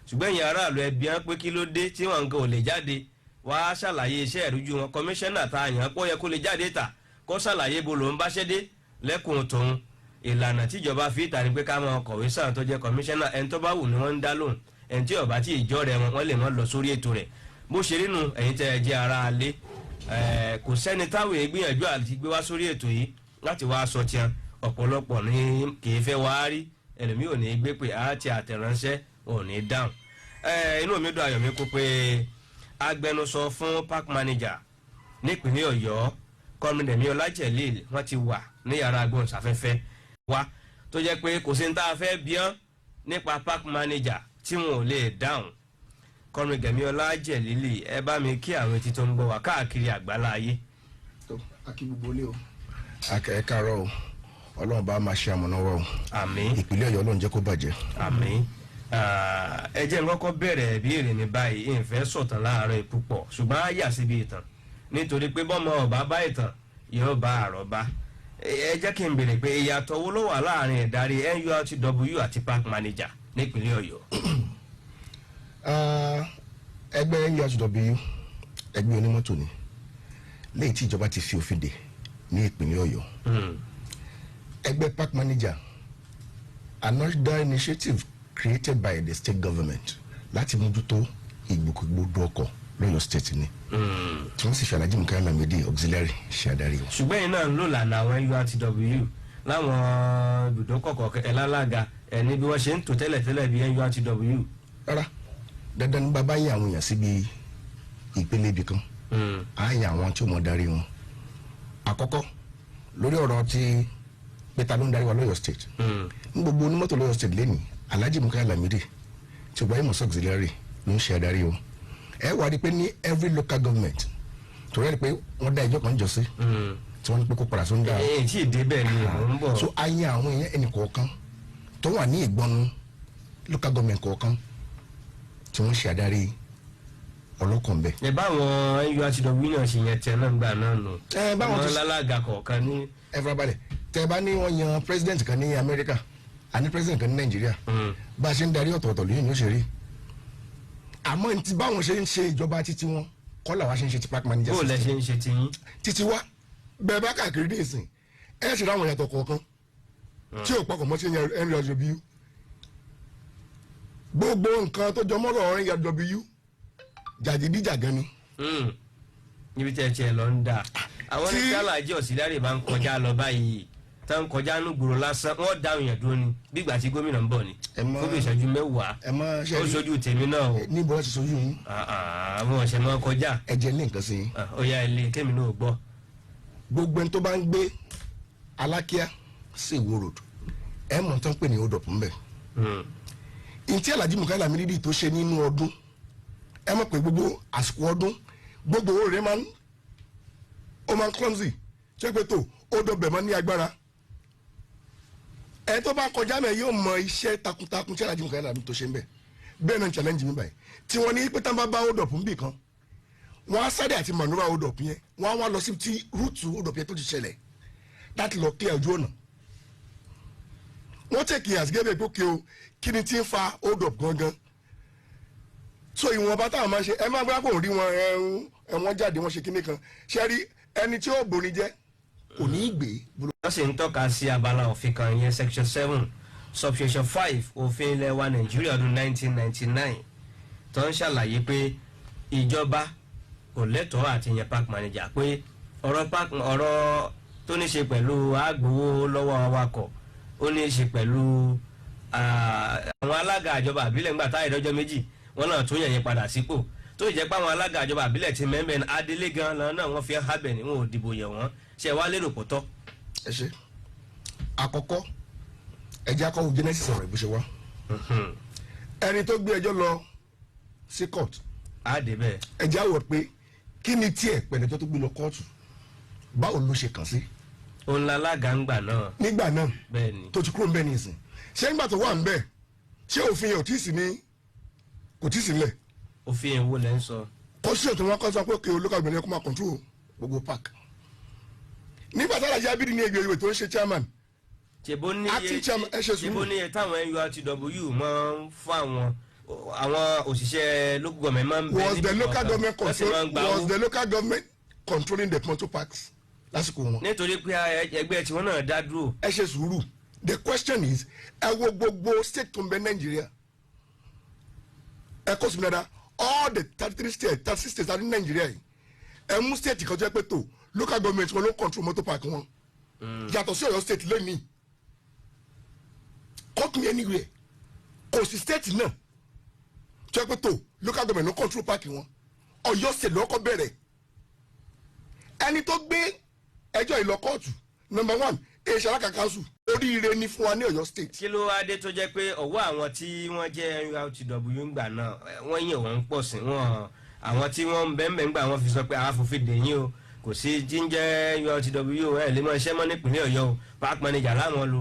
ṣùgbọ́n ẹ̀yin aráàlú ẹbí wọn pé kí ló dé tí wọn nǹkan ò lè jáde wá ṣàlàyé iṣẹ́ ìrújú wọn kọmíṣánná tá a yàn pọ̀ yẹ kó lè jáde ta kó ṣàlàyé bó ló ń báṣẹ́ dé lẹ́kùn tòun ìlànà tíjọba fi ìta ni pé ká máa kọ̀wé sáà tó jẹ́ kọmíṣánná ẹni tó bá wù ni wọ́n ń dá lóhùn ẹni tí ọba tí ìjọ rẹ wọn lè mọ́ lọ sórí ètò rẹ̀ bó ṣe rínu ẹ̀yin tẹ́ ẹ jẹ́ ara alé kò sẹ́ni táwọn ìgbìyànjú àti gbé wá sórí ètò yìí láti wá aṣọ tiẹn ọ̀pọ̀lọpọ̀ ní kì í fẹ́ wá rí ẹlòmíì ò ní gbé pé á ti àtẹ̀ránṣẹ́ ò ní dáhùn inú mi dùn ayọ̀ mi kó pé agbẹnusọ fún park manager nípínlẹ̀ Ọ̀yọ́ kọ́mídẹ̀mí Ọlájẹ̀líl wọ́n ti wà ní yàrá agbóhùnsáfẹ́fẹ́ wa tó jẹ́ pé kò sí ní tá a fẹ́ bíọ́n nípa park manager tí wọn ò lè dáhùn kọ́mídẹ̀mí Ọlájẹ̀líl ẹ bá mi kí àwọn etí tó ń gbọ́ wá káàkiri àgbálá ayé. akí gbogbo lé o ẹ káàárọ̀ o Ọlọ́run bá máa ṣe àmọ̀nàwọ́ o àmín ìpínlẹ̀ Ọ̀yọ́ Ọlọ́run jẹ́ kó bàjẹ́ àmín. ẹ jẹ́ kọ́kọ́ bẹ̀rẹ̀ ìbéèrè ní báyìí ìfẹ́ sọ̀tàn láàárọ̀ púpọ̀ ṣùgbọ́n á yà síbi ìtàn nítorí pé bọ́mọ ọba bá ìtàn yóò bá àrọ́bá ẹ jẹ́ kí n béèrè pé ìyàtọ̀ wo ló wà láàrin ìdarí NURTW àti park manager nípínlẹ̀ Ọ̀yọ́. ẹgbẹ́ NURTW ẹgbẹ́ onímọ́tò ni lẹ́yìn tí ìjọba ti fi òfin dè ní ìpínlẹ̀ Ọ̀yọ́ ẹgbẹ́ park manager another initiative created by the state government láti mójútó ìgbòkègbodò ọkọ̀ lọ́yọ̀ state ni tí wọ́n sì fi Alhaji Mukaila Lamidi auxiliary ṣe adarí wọn. ṣùgbọ́n yìí náà ń lò lànà àwọn NURTW láwọn ibùdókọ̀ kọ̀ọ̀kan lálága ní bí wọ́n ṣe ń tò tẹ́lẹ̀tẹ́lẹ̀ bí NURTW. rárá dandan ní bàbá yẹn àwọn èèyàn síbi ìpele ibì kan á yàn àwọn tí ó mọ̀ darí wọn. àkọ́kọ́ lórí ọ̀rọ̀ tí pété ló ń darí wa lọ́yọ̀ state ní gbogbo onímọ́tò lọ́yọ̀ state lẹ́nìí Alhaji Mukaila Lamidi tí ọgbà ìmọ̀ auxiliary ló ń ṣe adarí wọn. ẹ wá rí i pé ní every local government tó rẹ́ rí i pé wọ́n dá ìjọ kan jọ sí tí wọ́n ní pé kó padà sóńdà. èyí tí ìdè bẹ́ẹ̀ ni mò ń bọ̀. so a yan àwọn èèyàn ẹnì kọ̀ọ̀kan tó wà ní ìgbọ́nu local government kọ̀ọ̀kan tí wọ́n ṣe adarí ọlọ́kàn bẹ́ẹ̀. ẹ báwọn NURTW náà ṣe yẹn tẹ náà gbà náà nù. báwọn ti lálága kọ̀ọ̀kan ní. ẹ fara balẹ̀ tẹ bá ní wọ́n yan president kan ní Amẹ́ríkà àní president kan ní Nàìjíríà bá a ṣe ń darí ọ̀tọ̀ọ̀tọ̀ lóyún ní ó ṣe rí àmọ́ ní ti báwọn ṣe ń ṣe ìjọba títí wọn kọ́ làwa ṣe ń ṣe ti park manager. bó o lẹ ṣe ń ṣe ti yín. títí wa bẹ́ẹ̀ bá káàkiri ní ìsìn ẹ ṣe ráwọn ìyàtọ̀ kọ̀ọ̀kan tí ò pọkàn mọ́ sí NURTW gbogbo nǹkan tó jọmọ́rọ̀ NURTW jàgídíjàgan ni. níbi tí ẹ tiẹ̀ lọ ń dà àwọn ní Alhaji auxiliary bá ń kọjá lọ báyìí tá ń kọjá ní gbòòrò lásán wọ́n dáhùn yẹn dúró ni bí ìgbà tí gómìnà ń bọ̀ ni fún bí ìṣẹ́jú mẹ́wàá ó ṣojú tèmi náà o. níbo ẹ ti ṣojú yín. àwọn ọ̀sẹ̀ máa kọjá. ẹ jẹ́ ní nǹkan sí yín. ó yá ilé kémi náà gbọ́. gbogbo ẹni tó bá ń gbé Alákíá sí Ìwó road ẹ mọ̀ tán pé ní hold up ńbẹ. ntí Alhaji Mukaila Lamidi tó ṣe nínú ọdún ẹ mọ̀ pé gbogbo àsìkò ọdún gbogbo owó rẹ̀ máa ń clumsy ṣé pé tó hold up bẹ̀ máa ní agbára ẹ tó bá kọjá náà yóò mọ iṣẹ́ takuntakun tí Alhaji Mukaila Lamidi tó ṣe ń bẹ̀ bẹ́ẹ̀ náà challenge mi báyìí tí wọ́n ní pé tá bá hold up nbì kan wọ́n á sáré àti manura hold up yẹn wọ́n á wá lọ sí ti rúùtù hold up yẹn tó ti ṣẹlẹ̀ láti lọ clear ojú ọ̀nà wọ́n tẹ̀kì àsìgẹ́bẹ̀ gbókè o kí ni tí ń fa hold up gangan so ìwọ̀nba táwọn máa ń ṣe ẹ máa gbá kò rí wọn ẹ̀wọ̀n jáde wọ́n ṣe kíní kan ṣe rí ẹni tí ó borí jẹ́ kò ní í gbé. wọ́n sì ń tọ́ka sí abala òfin kan yẹn section 7 subsection 5 òfin ilẹ̀ wa Nàìjíríà ọdún 1999 tó ń ṣàlàyé pé ìjọba kò lẹ́tọ̀ọ́ àti yẹn park manager pé ọ̀rọ̀ tó ní ṣe pẹ̀lú àgbowó lọ́wọ́ awakọ̀ ó ní ṣe pẹ̀lú àwọn alága àjọba àbílẹ̀ ńgbà táyà ìdọ́jọ́ méjì wọn náà tún yẹ̀yẹ́ padà sípò tó jẹ́ pé àwọn alága àjọba àbílẹ̀ ti mẹ́mẹ́ adélé gan lọ́nà náà wọ́n fi hábẹ̀ ní wọn ò dìbò yẹ̀ wọ́n ṣe wá lérò kó tọ́. ẹ ṣe àkọ́kọ́ ẹjẹ́ akọ́wò genesis ọ̀rọ̀ ìbúṣe wá ẹni tó gbé ẹjọ́ lọ sí court á dé bẹ́ẹ̀. ẹjẹ́ àwọ̀ pé kí ni tiẹ̀ pẹ̀lẹ́jọ́ tó gbé lọ kóòtù báwo ló ṣe kàn sí. òun la alága ń gbà náà. nígbà náà bẹ́ẹ̀ ni tó ti kúrò ń bẹ́ẹ̀ ní ìsìn ṣé nígbà tó wà ń bẹ́ẹ̀ ṣé òfin yẹn ò tí ì sí ní kò tí ì sí nílẹ̀. òfin yẹn wo lẹ́ ń sọ. constitution tí wọ́n kọ́ sọ pé kí olókàgbọ̀n yẹn kó máa control gbogbo park. nígbà tí Alhaji Abidi ní egbèrè tó ń ṣe chairman. ṣèbó níye táwọn NURTW máa ń fún àwọn àwọn òṣìṣẹ́ local government máa ń bẹ was the local government control was the owó. local government controlling the motor parks lásìkò wọn. nítorí pé ẹgbẹ́ tiwọn náà dá dúró. ẹ ṣe sùúrù the question is ẹ wo gbogbo state tó ń bẹ Nàìjíríà ẹ kó sùn dáadáa all the 33 states 36 states are in Nàìjíríà yìí ẹ mú state kan jẹ́ pé tó local government wọn ló control motor park wọn yàtọ̀ sí Ọ̀yọ́ state lẹ́nìí cut me anywhere kò sí state náà jẹ́ pé tó local government ló control park wọn Ọ̀yọ́ state lọ́kọ́ bẹ̀rẹ̀ ẹni tó gbé ẹjọ́ ìlọ kóòtù number one èsì alákàkásù oríire ní fún wa ní Ọ̀yọ́ state. kí ló wá dé tó jẹ́ pé ọwọ́ àwọn tí wọ́n jẹ́ NURTW ń gbà náà wọ́n yìn wọ́n ń pọ̀ sí wọn àwọn tí wọ́n ń bẹ́ẹ̀ ń gbà wọ́n fi sọ pé àwọn fòfin dèyìn o kò sí jíjẹ́ NURTW ẹ̀ lè mọ iṣẹ́ mọ́ nípìnlẹ̀ Ọ̀yọ́ o park manager láwọn lo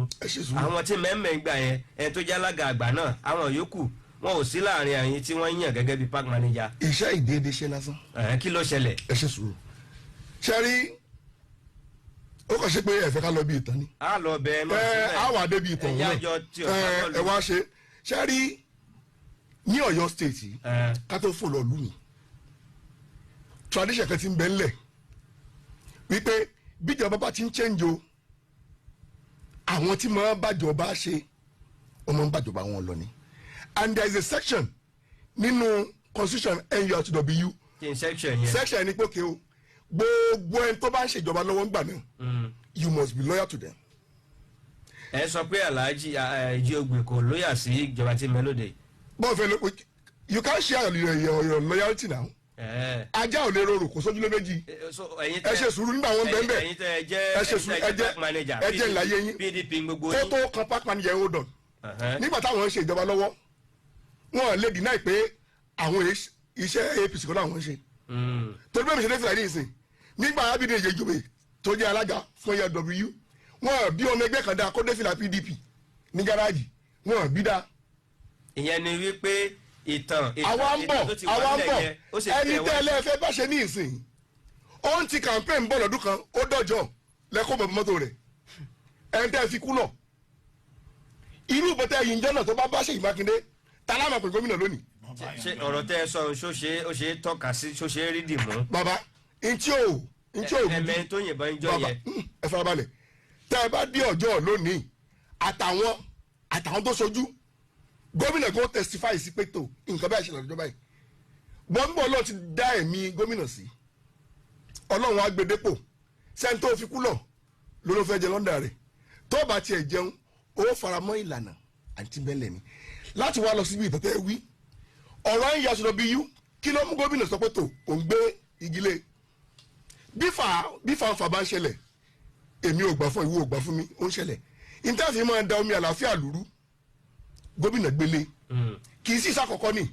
àwọn tí mẹ́mẹ́ ń gbà yẹn ẹni tó jẹ́ alága àgbà náà àwọn yòókù wọn ò sí láàrin àyìn tí wọ́n yàn gẹ́gẹ́ bí park manager. iṣẹ́ ìdéédé ṣe lásán. kí ló ṣẹlẹ̀. ẹ ṣe sùúrù ṣe rí ó kàn ṣe pé ẹ fẹ́ ká lọ bí ìtàn ni. a lọ bẹ ẹ náà sílẹ̀ á wà débi ìtàn náà ẹ wá ṣe rí ní Ọ̀yọ́ state yìí ká tó fò lọ lù mí tradition kan ti ń bẹ ńlẹ̀ wípé bíjọba bá ti ń change o àwọn tí máa bàjọba ṣe ọmọ ń bàjọba wọn lọ ni and there is a section nínú constitution NURTW section ní pé o gbogbo ẹni tó bá ń ṣèjọba lọ́wọ́ ń gbà náà you must be loyal to them. ẹ sọ pé Alhaji Ejiogbe kò lóyà sí ìjọba tí mélòdè. bọ́ọ̀ fẹ́ ló you can't share your loyalty now. ajá ò lè rorò kò sójú lé méjì. ẹ ṣe sùúrù nígbà wọn bẹ́ẹ̀ bẹ́ẹ̀ ẹ ṣe sùúrù ẹ jẹ́ ìlàyé yín kó tó kan park manager yẹn ó dàn. nígbà táwọn ń ṣe ìjọba lọ́wọ́ wọn lè deny pé àwọn iṣẹ́ APC kọ́ làwọn ń ṣe. torí bẹ́ẹ̀ mi ṣe dé fìlà ní ìsìn nígbà Abídé Ejiogbe tó jẹ́ alága fún NURTW wọn bí ọmọ ẹgbẹ́ kan dáa kó dé fìlà PDP ní gáràjì wọn bí dáa. ìyẹn ni wípé ìtàn àwa ń bọ̀ ẹni tẹ́lẹ̀ fẹ́ bá ṣe ní ìsìn ó ń ti campaign bọ̀ lọ́dún kan ó dọ̀jọ́ lẹ́kọ̀ọ́ bọ̀ mọ́tò rẹ̀ ẹni tẹ́ fi kú lọ irú bọ́tẹ́ yìí ń jọ́nà tó bá Ṣèyí Mákindé tálámà pé gómìnà lónìí. ṣé ọ̀rọ̀ tẹ́ ẹ sọ ó ṣe é tọ́ka sí ṣó ṣe é rí dì mú. bàbá ntí o ẹ̀mẹ́ tó yìnbọn ń jọ yẹ. ẹ farabalẹ̀ tẹ́ ẹ bá dé ọjọ́ lónìí àtàwọn tó ṣojú gómìnà kò testify sí pé tó nǹkan báyìí ṣẹlẹ̀ lọ́jọ́ báyìí bọ́ńbọ́ ọlọ́run ti dá ẹ̀mí gómìnà sí ọlọ́run á gbé dépò sẹ́ni tó fi kú lọ ló fẹ́ jẹ lọ́ndà rẹ̀ tó bá tiẹ̀ jẹun ó faramọ́ ìlànà àti bẹ́lẹ̀ ni láti wá lọ síbi ìtọ́tẹ́ wí ọ̀rọ̀ NURTW kí ló mú gómìnà sọ pé tó òun gbé igi lé bí fàǹfà bá ń ṣẹlẹ̀ èmi ò gbà fún ìwọ ò gbà fún mi ó ń ṣẹlẹ̀ ìtàfin máa ń da omi àlàáfíà lúrú gómìnà gbélé kì í sì sàkọ́kọ́ ni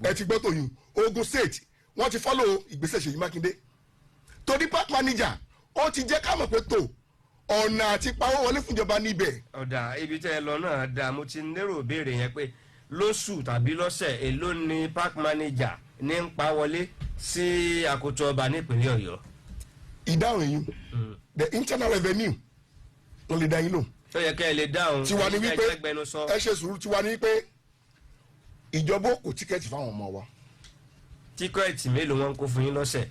ẹ ti gbọ́ tòyún Ogun State wọ́n ti fọ́lọ̀ ìgbésẹ̀ Ṣèyí Mákindé torí park manager ó ti jẹ́ ká mọ̀ pé tó ọ̀nà àti pawó wọlé fúnjọba níbẹ̀. ọ̀dà ibi tẹ́ ẹ lọ náà dáa mo ti lérò béèrè yẹn pé lóṣù tàbí lọ́sẹ̀ èló ni park manager ní ń pa wọlé sí àkótó ọba nípínlẹ̀ Ọ̀yọ́. ìdáhùn yìí the internal revenue wọn lè dá yín lò. tó yẹ kẹ́ ẹ lè dáhùn tiwa ni wípé ẹ ṣe sùúrù tiwa ni wípé ìjọba kò tíkẹ́ẹ̀tì fáwọn ọmọ wa. tíkẹ́ẹ̀tì mélòó wọn kó fún yín lọ́sẹ̀.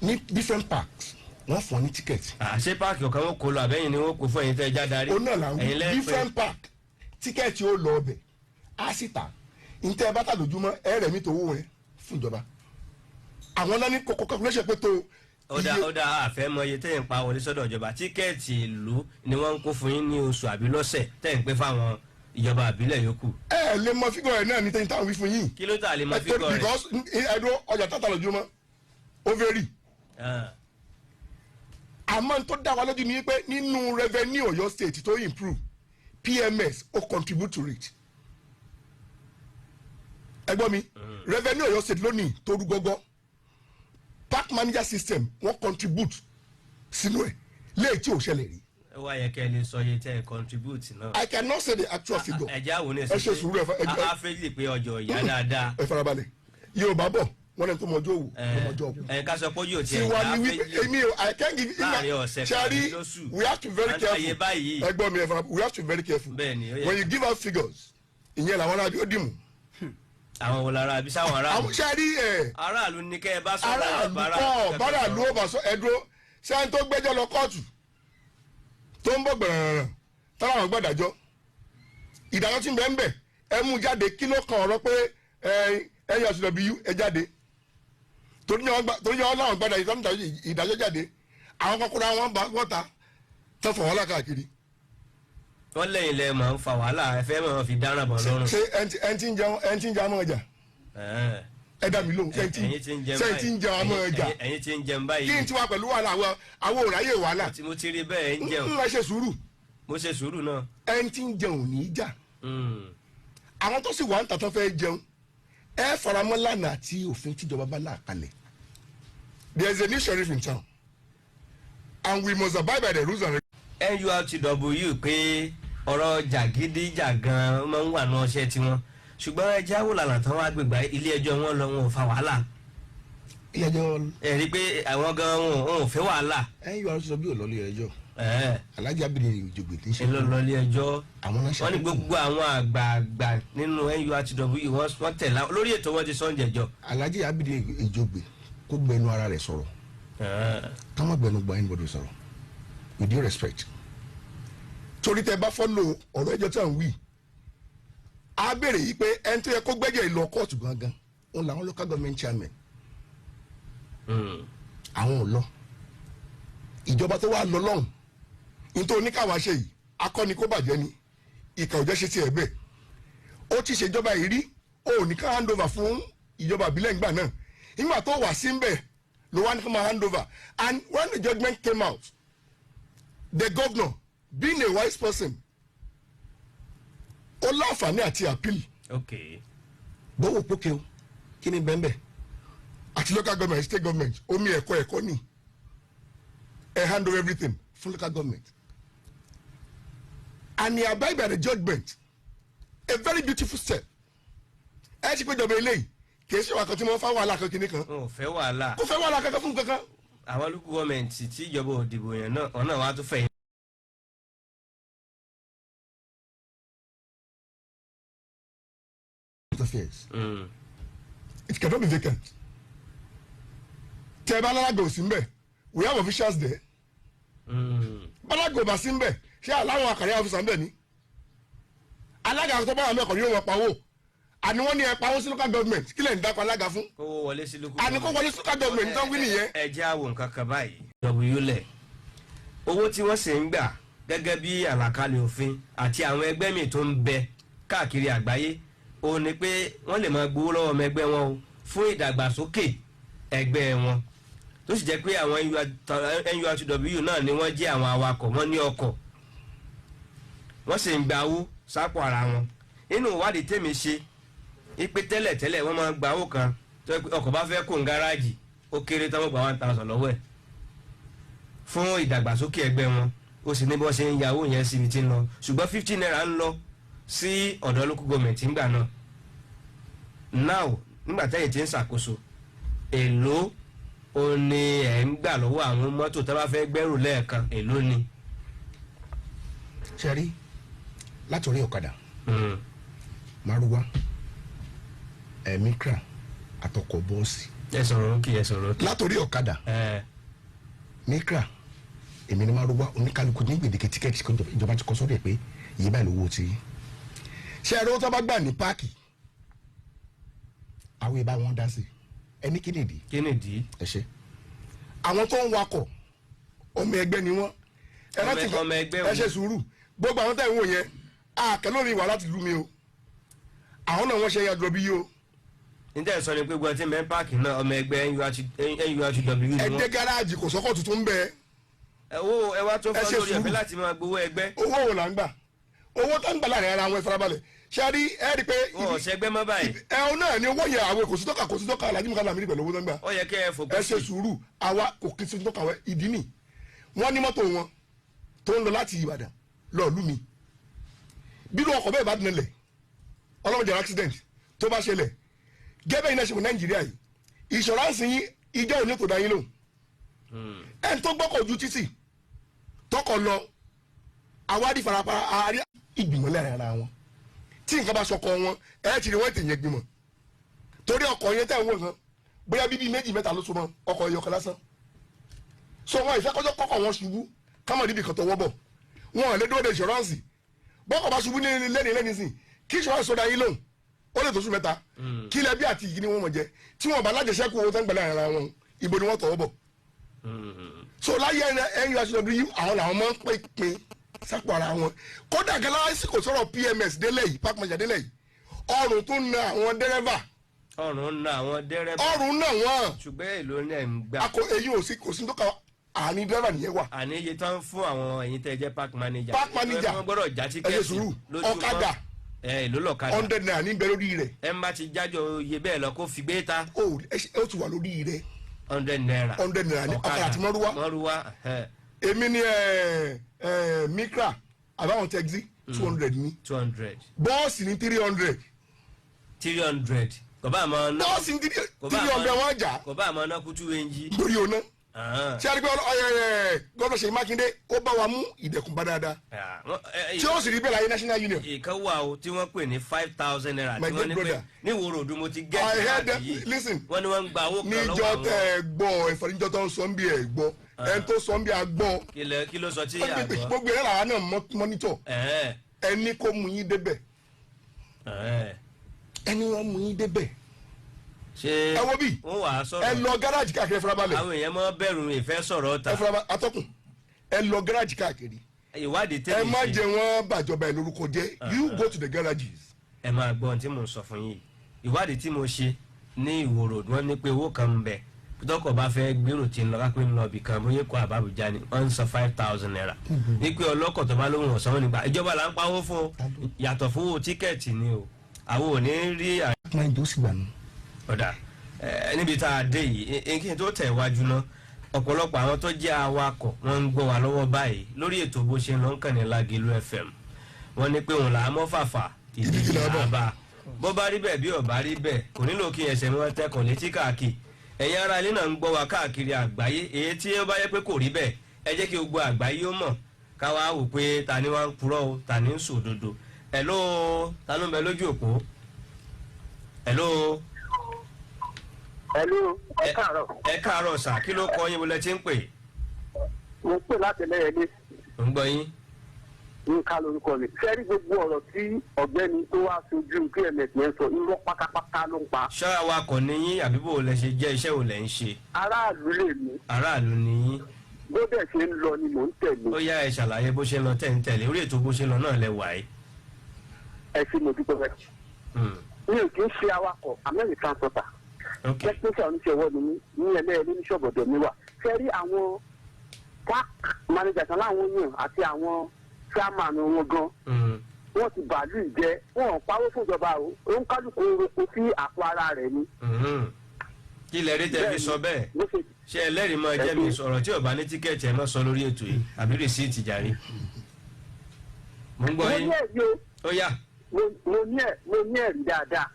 ní different parks wọ́n fún ní tíkẹ́ẹ̀tì. ṣé páàkì ọ̀kan wọn kò lọ àbẹ́yìn ni wọ́n kò fún ẹ̀yin tẹ́ ẹ já darí. ó náà làwọn different park tíkẹ́ẹ̀tì ó lọ ọbẹ̀ á sì tà ntẹ́ bá tà lójúmọ́ ẹ rẹ̀ mi tó wó rẹ̀ fún ìjọba. àwọn náà ní kókó calculation pé tó. ọ̀dà àfẹ́ mọ iye tẹ́yìn pa wọlé sọ́dọ̀ ìjọba tíkẹ́ẹ̀tì ìlú ni wọ́n ń kó fún yín ní oṣù àbí lọ́sẹ̀ tẹ́yìn pé fáwọn ìjọba àbílẹ̀ yòókù. ẹ lè mọ fígọ̀ rẹ̀ náà ní tẹ́yìn táwọn wí fún yín. kí ló tà lè mọ fígọ̀ rẹ̀. because ẹ̀dọ́ ọjà tàtà lójúmọ́ ó vary. àmọ́ tó dá wa lójú ni pé nínú revenue Ọ̀yọ́ state tó improve PMS ó contribute to it. ẹ gbọ́ mi revenue Ọ̀yọ́ state lónìí tó rú gọ́gọ́ park manager system wọ́n contribute sínú ẹ̀ léyìí tí ò ṣẹlẹ̀ rí. ẹ wá yẹ kẹ́ ẹ lè sọ iye tẹ́ ẹ contribute náà. I cannot say the actual figure. ẹ jẹ́ àwọn oníṣẹ́ ẹ ṣe sùúrù ẹ fẹ́ pé ọjọ́ ìyá dáadáa. ẹ farabalẹ̀ Yorùbá bọ̀ wọ́n lẹ́nu tó mọjọ́ òwò tó mọjọ́ òkú. ẹ ká sọ pé yóò tiẹ̀ tiwa ni wípé èmi I can't give you láàrin ọ̀sẹ̀ kan lóṣù we have to be very careful. àtàyè báyìí. ẹ gbọ́ mi ẹ fara we have to be very careful. bẹ́ẹ̀ni when you give out figures ìyẹn làwọn aráàlú ó dìmú. àwọn wo lára àbí sáwọn aráàlú. àwọn ṣe rí aráàlú ní kẹ́ ẹ bá sọ aráàlú kọ́ báràlú ó bá sọ ẹ̀dúró sẹ́yìn tó gbẹ́jọ́ lọ kóòtù tó ń bọ̀ gbẹ̀rẹ̀rẹ̀ táwọn àwọn gbọ́dájọ́ ìdájọ́ tí ń bẹ ń bẹ̀ ẹ mú jáde kí ló kan ọ̀rọ̀ pé ẹ̀yìn ọ̀sùnlọ̀bí ẹ jáde torí yẹn láwọn gbọ́dá ìdájọ́ jáde àwọn kọ́kọ́rọ́ àwọn wọ́ta tó fọ̀ wọ́n lákàkiri. wọ́n lẹ́yìn lẹ́ máa ń fa wàhálà ẹ fẹ́ máa fi dáná bọ̀ lọ́rùn. ṣé ẹni tí ń jẹun àmọ́ ọjà ẹ dá mi lóhùn ṣé ẹni tí ń jẹun àmọ́ ọjà ẹ̀yin tí ń jẹun báyìí. kí n ti wá pẹ̀lú wàhálà àwọn òráyè wàhálà. mo ti rí bẹ́ẹ̀ ń jẹun. n ṣe sùúrù. mo ṣe sùúrù náà. ẹni tí ń jẹun ní í jà. àwọn tó sì wà ń tàtọ́ fẹ́ jẹun ẹ faramọ́ lánàá àti òfin tíjọba bá là kalẹ̀. there is a new sheriff in town and we must abide by the rules and regulations. NURTW pé ọ̀rọ̀ jàgídíjàgan máa ń wà ní ọṣẹ́ tiwọn ṣùgbọ́n ẹ jáwó lànà tán wá gbégbá ilé ẹjọ́ wọn lọ wọn ò fa wàhálà. ilé ẹjọ́. ẹ rí i pé àwọn gan wọn ò fẹ́ wàhálà. NURTW ò lọ ilé ẹjọ́. Alhaji Abidi Ojogbe tí ń ṣe. ẹ lọ ilé ẹjọ́. àwọn náà ṣàkóso. wọ́n ní gbogbo àwọn àgbààgbà nínú NURTW wọ́n tẹ̀lé lórí ètò wọn ti sọ́njẹ̀jọ́. Alhaji Abidi Ojogbe kó gbẹnu ara rẹ̀ sọ̀rọ̀ ká má gbẹnu gba anybody sọ̀rọ̀ with due respect. torí tẹ bá fọ́lọ̀ ọ̀rọ̀ ẹjọ́ tí à ń wí a béèrè yìí pé ẹni tó yẹ kó gbẹ́jọ́ ìlọ kóòtù gangan òun làwọn local government chairman àwọn ò lọ ìjọba tó wà lọ lọ́hùn nítorí oníkàwá ṣe yìí akọni kó bàjẹ́ ni ìkà òjẹ́ ṣe tiẹ̀ bẹ́ẹ̀ ó ti ṣèjọba yìí rí ó ní ká hand over fún ìjọba ìbílẹ̀ ìgbà náà nígbà tó wà sí ń bẹ̀ ló wá ní ká máa hand over and when the judgment came out the governor being a wise person ó láǹfààní àti appeal. gbọ́wọ́ pókè o kí ni bẹ́ẹ̀ bẹ́ẹ̀ àti local government state government omi ẹ̀kọ́ ni ẹ̀ hand over everything fún local government and he abide by the judgment a very beautiful step ẹ ti pé jọba eléyìí kì í ṣe wàá kan tí wọ́n fá wàhálà kan kìíní kan. ò fẹ́ wàhálà. kò fẹ́ wàhálà kankan fún kankan. àwọn local government tí ìjọba òdìbò yẹn náà ọ̀nà wa tún fẹ̀yìn. affairs. It cannot be vacant. Tẹ Balago ò sí mbẹ̀, we have officials there. Balago bá sí mbẹ̀, ṣé aláwọn àkàrẹ́ àfisà mbẹ̀ ni? Alága tó bá wà mẹ́kọ̀ọ́ ni yóò wọ pawó. Àní wọ́n ní ẹ pawó sí local government, kí lẹ̀ ń dákọ̀ alága fún? Kó wọlé sí local government. Àní kó wọlé sí local government tó ń wí nìyẹn. Ẹ jẹ́ àwọn nǹkan kan báyìí. WULẹ̀ owó tí wọ́n sì ń gbà gẹ́gẹ́ bí àlàkalẹ̀ òfin àti àwọn ẹgbẹ́ míì tó ń bẹ káàkiri àgbáyé ó ní pé wọ́n lè máa gbowó lọ́wọ́ ọmọ ẹgbẹ́ wọn o fún ìdàgbàsókè ẹgbẹ́ wọn tó sì jẹ́ pé àwọn NURTW náà ni wọ́n jẹ́ àwọn awakọ̀ wọ́n ní ọkọ̀ wọ́n sì ń gba owó sápò ara wọn nínú ìwádìí tèmi ṣe ipe tẹ́lẹ̀tẹ́lẹ̀ wọ́n máa gba owó kan tó yẹ pé ọkọ̀ bá fẹ́ kó ń gáràjì ó kéré tán wọ́n gba 1,000 lọ́wọ́ ẹ̀ fún ìdàgbàsókè ẹgbẹ́ wọn ó sì ní bọ́ ṣe ń ya owó yẹn síbi tí ń lọ ṣùgbọ́n 50 naira ń lọ sí ọ̀dọ̀ local government ńgbà náà now nígbà tẹ́yìn tí ń ṣàkóso èló ó ní ẹ̀ ń gbà lọ́wọ́ àwọn mọ́tò tó bá fẹ́ gbẹ́rù lẹ́ẹ̀kan èló ni. ṣe rí látòrí ọ̀kadà márúwá Micra àtọkọ̀ bọ́ọ̀sì. ẹ sọ̀rọ̀ kí ẹ sọ̀rọ̀ kí. látòrí ọ̀kadà Micra èmi ni márúwá oníkálukú ní gbèdéke tíkẹ́ẹ̀tì kan ìjọba ti kọ sọ́dọ̀ pé yìí báyìí lówó ti ṣe ẹ̀rọ tó bá gbà ní páàkì àwọn ìbá wọn dá sí ẹni kínìdí. ẹ ṣe àwọn tó ń wakọ̀ ọmọ ẹgbẹ́ ni wọ́n ẹ ṣe sùúrù gbogbo àwọn tẹ̀ ń wò yẹn àkẹ́lórí wà láti lú mi o àwọn náà wọ́n ṣe yàdúrà bí yìí o. níta ìsọ ni pé gbọ́dọ̀ tí mẹ́ páàkì náà ọmọ ẹgbẹ́ NURTW ni wọ́n. ẹ dé gáràjì kò sọ́kọ̀ tuntun bẹ́ẹ̀. ẹ wá tó fọ́ lórí ẹ̀fẹ́ láti máa gbowó ẹgbẹ́. owó wo là ń gbà owó tó ń gbà láàrin ara wọn ìfarabalẹ̀ ṣe rí ẹ rí i pé. wọn ò ṣẹgbẹ́ mọ́ báyìí. ẹ náà ni owó yẹn àwọn kò sí tọ́ka Alhaji Mukaila Lamidi pẹ̀lú owó tó ń gbà. ó yẹ kẹ́ ẹ fòkú sí. ẹ ṣe sùúrù àwa kò kí sí tọ́ka wẹ ìdí nì wọ́n ní mọ́tò wọn tó ń lọ láti Ìbàdàn lọ lú mi bírú ọkọ̀ bẹ́ẹ̀ bá dínlẹ̀ ọlọ́mọdé accident tó bá ṣẹlẹ̀ gẹ́gẹ́ iná ṣe wọ Nàìjíríà yìí ìṣọ̀ránsì yín ìjọ òní tó dá yín lò ẹni tó gbọ́kọ̀ ojú títì tọkọ̀ lọ àwádìí farapa àárí ìgbìmọ̀ láàrin ara wọn tí nǹkan bá sọkọ wọn ẹ ti rí wọn tèèyàn gbìmọ̀ torí ọkọ̀ yẹn tẹ̀ ń wò kan bóyá bíbí méjì mẹ́ta ló so mọ́ ọkọ̀ ẹ̀yọ̀kan lásán so wọn ìfẹ́ kọjọ́ kọ́kọ́ wọn ṣubú kámọ̀ níbi kan tó wọ́ bọ̀ wọn ò lè dúró de ìṣọ́ránsì bọ́kọ̀ bá ṣubú lẹ́ni sìn kí ìṣọ́ránsì sọ́dá yín lóhùn ó lè tó sún mẹ́ta kí ilẹ̀ bí àti ìgì ni wọ́n mọ̀ jẹ́ tí wọ́n bá lájẹsẹ́kù owó tó ń gbẹ̀lẹ́ ara wọn ibo ni wọ́n tọwọ́ bọ̀ so láyé NURTW àwọn làwọn máa ń pín sápò ara wọn kódà gẹ́lá lásìkò sọ̀rọ̀ PMS délẹ̀ yìí park manager délẹ̀ yìí ọrùn tó ń na àwọn dẹ́rẹ́bà ọrùn náà àwọn dẹ́rẹ́bà ọrùn náà wọ́n ṣùgbọ́n èlò náà ń gbà. akọ èyí kò sí tó ka àní dẹ́rẹ́bà nìyẹn wà. àní iye tán fún àwọn ẹ̀yin tẹ́ jẹ́ park manager. park manager wọ́n gbọ́dọ̀ já tíkẹ́ẹ̀tì ọ̀kadà èlò lọ́kadà 100 naira ní bẹ lórí rẹ̀. ẹ má ti jájọ iye bẹ́ẹ̀ lọ kó fi gbé ta. ó ti wà lórí rẹ̀. 100 naira 100 naira ní ọ̀kadà àti mọ́rúwá. èmi ni mikra àbáwọn taxi 200 ní. 200. bọ́ọ̀sì ní 300. 300 kò bá àmọ́ ná. bọ́ọ̀sì ní 300 wọ́n jà. kò bá àmọ́ ná kutu wenji. lórí ọ̀nà. ṣé àdìgbò gọ́dọ̀ Ṣèyí Mákindé ó bá wa mú ìdẹ̀kùn bá dáadáa. tí ó sì rí bẹ́ẹ̀ láyé National Union. ìkan wà o tí wọ́n pè ní 5,000 naira. my dear brother ní ìwòrò òdu mo ti gẹ́ I heard them listen. wọ́n ní wọ́n ń gba owó kan lọ́wọ́ àwọn. níjọ́ tẹ́ ẹ gbọ́ ìfọ̀nìjọ́ tó ń sọ ń bí ẹ gbọ́ ẹni tó sọ ń bí a gbọ́. kí ló sọ tí a gbọ́. gbogbo ẹ̀rọ àwọn náà mọ́nítọ̀ ẹni kó mú yín débẹ̀ ẹni wọ́n mú yín débẹ̀. ṣé ẹ wo bí wọ́n wà á sọ̀rọ̀. ẹ lọ gáràjì káàkiri ẹ farabalẹ̀. àwọn èèyàn máa bẹ̀rù ìfẹ́ sọ̀rọ̀ ta. ẹ farabalẹ̀ atọ́kùn ẹ lọ gáràjì káàkiri. ìwádìí tẹ́lẹ̀ ẹ ṣe. má jẹ wọn bàjọba ẹ lórúkọ jẹ you go to the garages. ẹ máa gbọ́ ohun tí mò ń sọ fún yín ìwádìí tí mo ṣe ní ìwòrò wọn ní pé owó kan ń bẹ tọkọ bá fẹ́ gbèrò tí ń lọ kápẹ́ ń lọ ibì kan bóyá kó àbábùjá ni wọ́n ń san 5,000 naira ní pé ọlọ́kọ̀ tó bá lóhùn ọ̀sán nígbà ìjọba là ń pawó fún yàtọ̀ fún owó tíkẹ́ẹ̀tì ni o àwọn ò ní rí. máa ń tó sì gbà nù. ọ̀dà níbi tá a dé yìí kí n tó tẹ̀ wájú ná ọ̀pọ̀lọpọ̀ àwọn tó jẹ́ awakọ̀ wọ́n ń gbọ́ wa lọ́wọ́ báyìí lórí ètò bó ṣe ń lọ ń kàn ní Lágẹ̀lú FM wọ́n ní pé òun là á mọ́ fàfà ìdíjì làbà bó bá rí bẹ́ẹ̀ bí ò bá rí bẹ́ẹ̀ kò nílò kí ẹsẹ̀ wọn tẹkàn létí káàkiri ẹ̀yin ará ilé náà ń gbọ́ wa káàkiri àgbáyé èyí tí ó bá yẹ pé kò rí bẹ́ẹ̀ ẹ jẹ́ kí gbogbo àgbáyé ó mọ̀ káwa wò pé ta ni wọ́n ń purọ́ o ta ni ń sòdodo hello ta ló ń bẹ lójú òpó hello. hello ẹ káàárọ̀. ẹ káàárọ̀ sà kí ló kọ yín bó lẹ ti ń pè. mo pè láti Ẹlẹ́yẹlé. ò ń gbọ́ yín. nǹkan lórúkọ mi fẹ́rí gbogbo ọ̀rọ̀ tí ọ̀gbẹ́ni tó wá sojú PMS yẹn sọ irọ́ pátápátá ló ń pa. ṣọ́ra wa kọ̀ ní yín àbí bò lẹ ṣe jẹ́ iṣẹ́ ò lẹ̀ ń ṣe. aráàlú lè mí. aráàlú ni yín. bó dẹ̀ ṣe ń lọ ni mò ń tẹ̀lé. ó yá ẹ ṣàlàyé bó ṣe ń lọ tẹ̀ ń tẹ̀lé orí ètò bó ṣe ń lọ náà lẹ wà yìí. ẹ ṣe mo dúpẹ́ bẹ́ẹ̀. mi ò kì í ṣe awakọ̀ American sọ́tà. technician oníṣẹ́wọ́ ni mí ní Ẹlẹ́yẹlé ní ṣọ́bọ̀dọ̀ mi wà. fẹ́rí àwọn park manager kan láwọn yàn àti àwọn chairman wọn gan wọn ti bàálù jẹ wọn ò pawó fún ìjọba o òun kálukú roko sí àpò ara rẹ̀ ni. kí lẹ rí tẹ́ fi sọ bẹ́ẹ̀ ṣé ẹlẹ́rìí máa jẹ́ mi sọ̀rọ̀ tí ò bá ní tíkẹ́ẹ̀tì ẹ̀ máa sọ lórí ètò yìí àbí rìsíìtì jàre. mo ń gbọ́ yín ó yá. mo ní ẹ̀rí dáadáa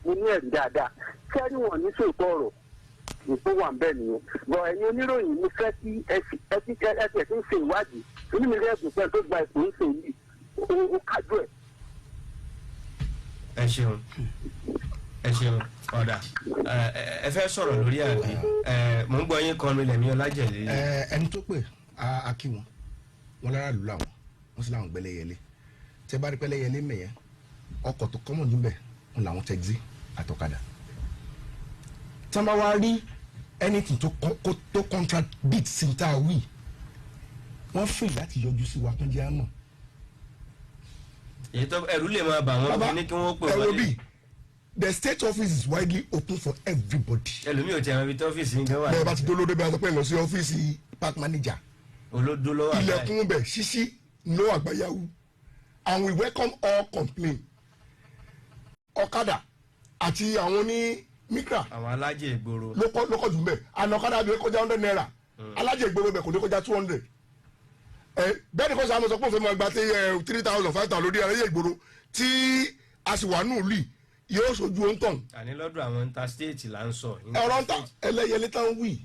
mo ní ẹ̀rí dáadáa sẹ́rí wọn ní sòótọ́ ọ̀rọ̀ ìfún wà bẹ́ẹ̀ nìyẹn bọ̀ ẹ̀yin oníròyìn mi fẹ́ kí ẹtí ń ṣe ìwádìí inú mi rẹ̀ dùn pé tó gba ìpò ń ṣe yìí ó kájú ẹ̀. ẹ ṣeun ọ̀dà ẹ fẹ́ sọ̀rọ̀ lórí àbí mò ń gbọ́ yín kan mi lẹ̀mí Ọlájẹ̀lé. ẹni tó pè á kí wọn lára lù láwọn wọn sì láwọn gbẹlẹyẹlé tẹ bá rí pẹlẹyẹlé mẹyẹ ọkọ̀ tó kọ́mọ̀ níbẹ̀ wọn làwọn taxi àtọ̀kadà tí wọn bá wá rí anything tó contradict sinta wí wọn free láti yọjú sí wa kán jẹ́ àmọ́. èyí tó ẹrú lè máa bà wọn fi ní kí wọn pè wọlé. the state office is widely open for everybody. ẹlòmíì ò tí àwọn ibi tí ọ́fíìsì ń gbé wà. bẹ́ẹ̀ bá ti dolóde bí a sọ pé lọ sí ọ́fíìsì park manager. olódó lọ́wọ́ àgbáyé. ilẹ̀kùn bẹ̀ ṣíṣí ló àgbáyàwó and we welcome all complaint. ọ̀kadà àti àwọn ní mikra. àwọn alájẹ ìgboro. lókọ̀ jù bẹ́ẹ̀ àná ọ̀kadà bí kọjá 100 naira alájẹ ìgboro bẹ̀ kò ní kọjá 200. bẹ́ẹ̀ ni kò sọ àwọn sọ pé òfin máa gba 3,000 5,000 lórí alájẹ ìgboro tí a sì wà nù lì yóò sojú òǹtàn. àní lọ́dọ̀ àwọn interstate là ń sọ. ọ̀rọ̀ ń ta Ẹlẹ́yẹlé tá ń wí.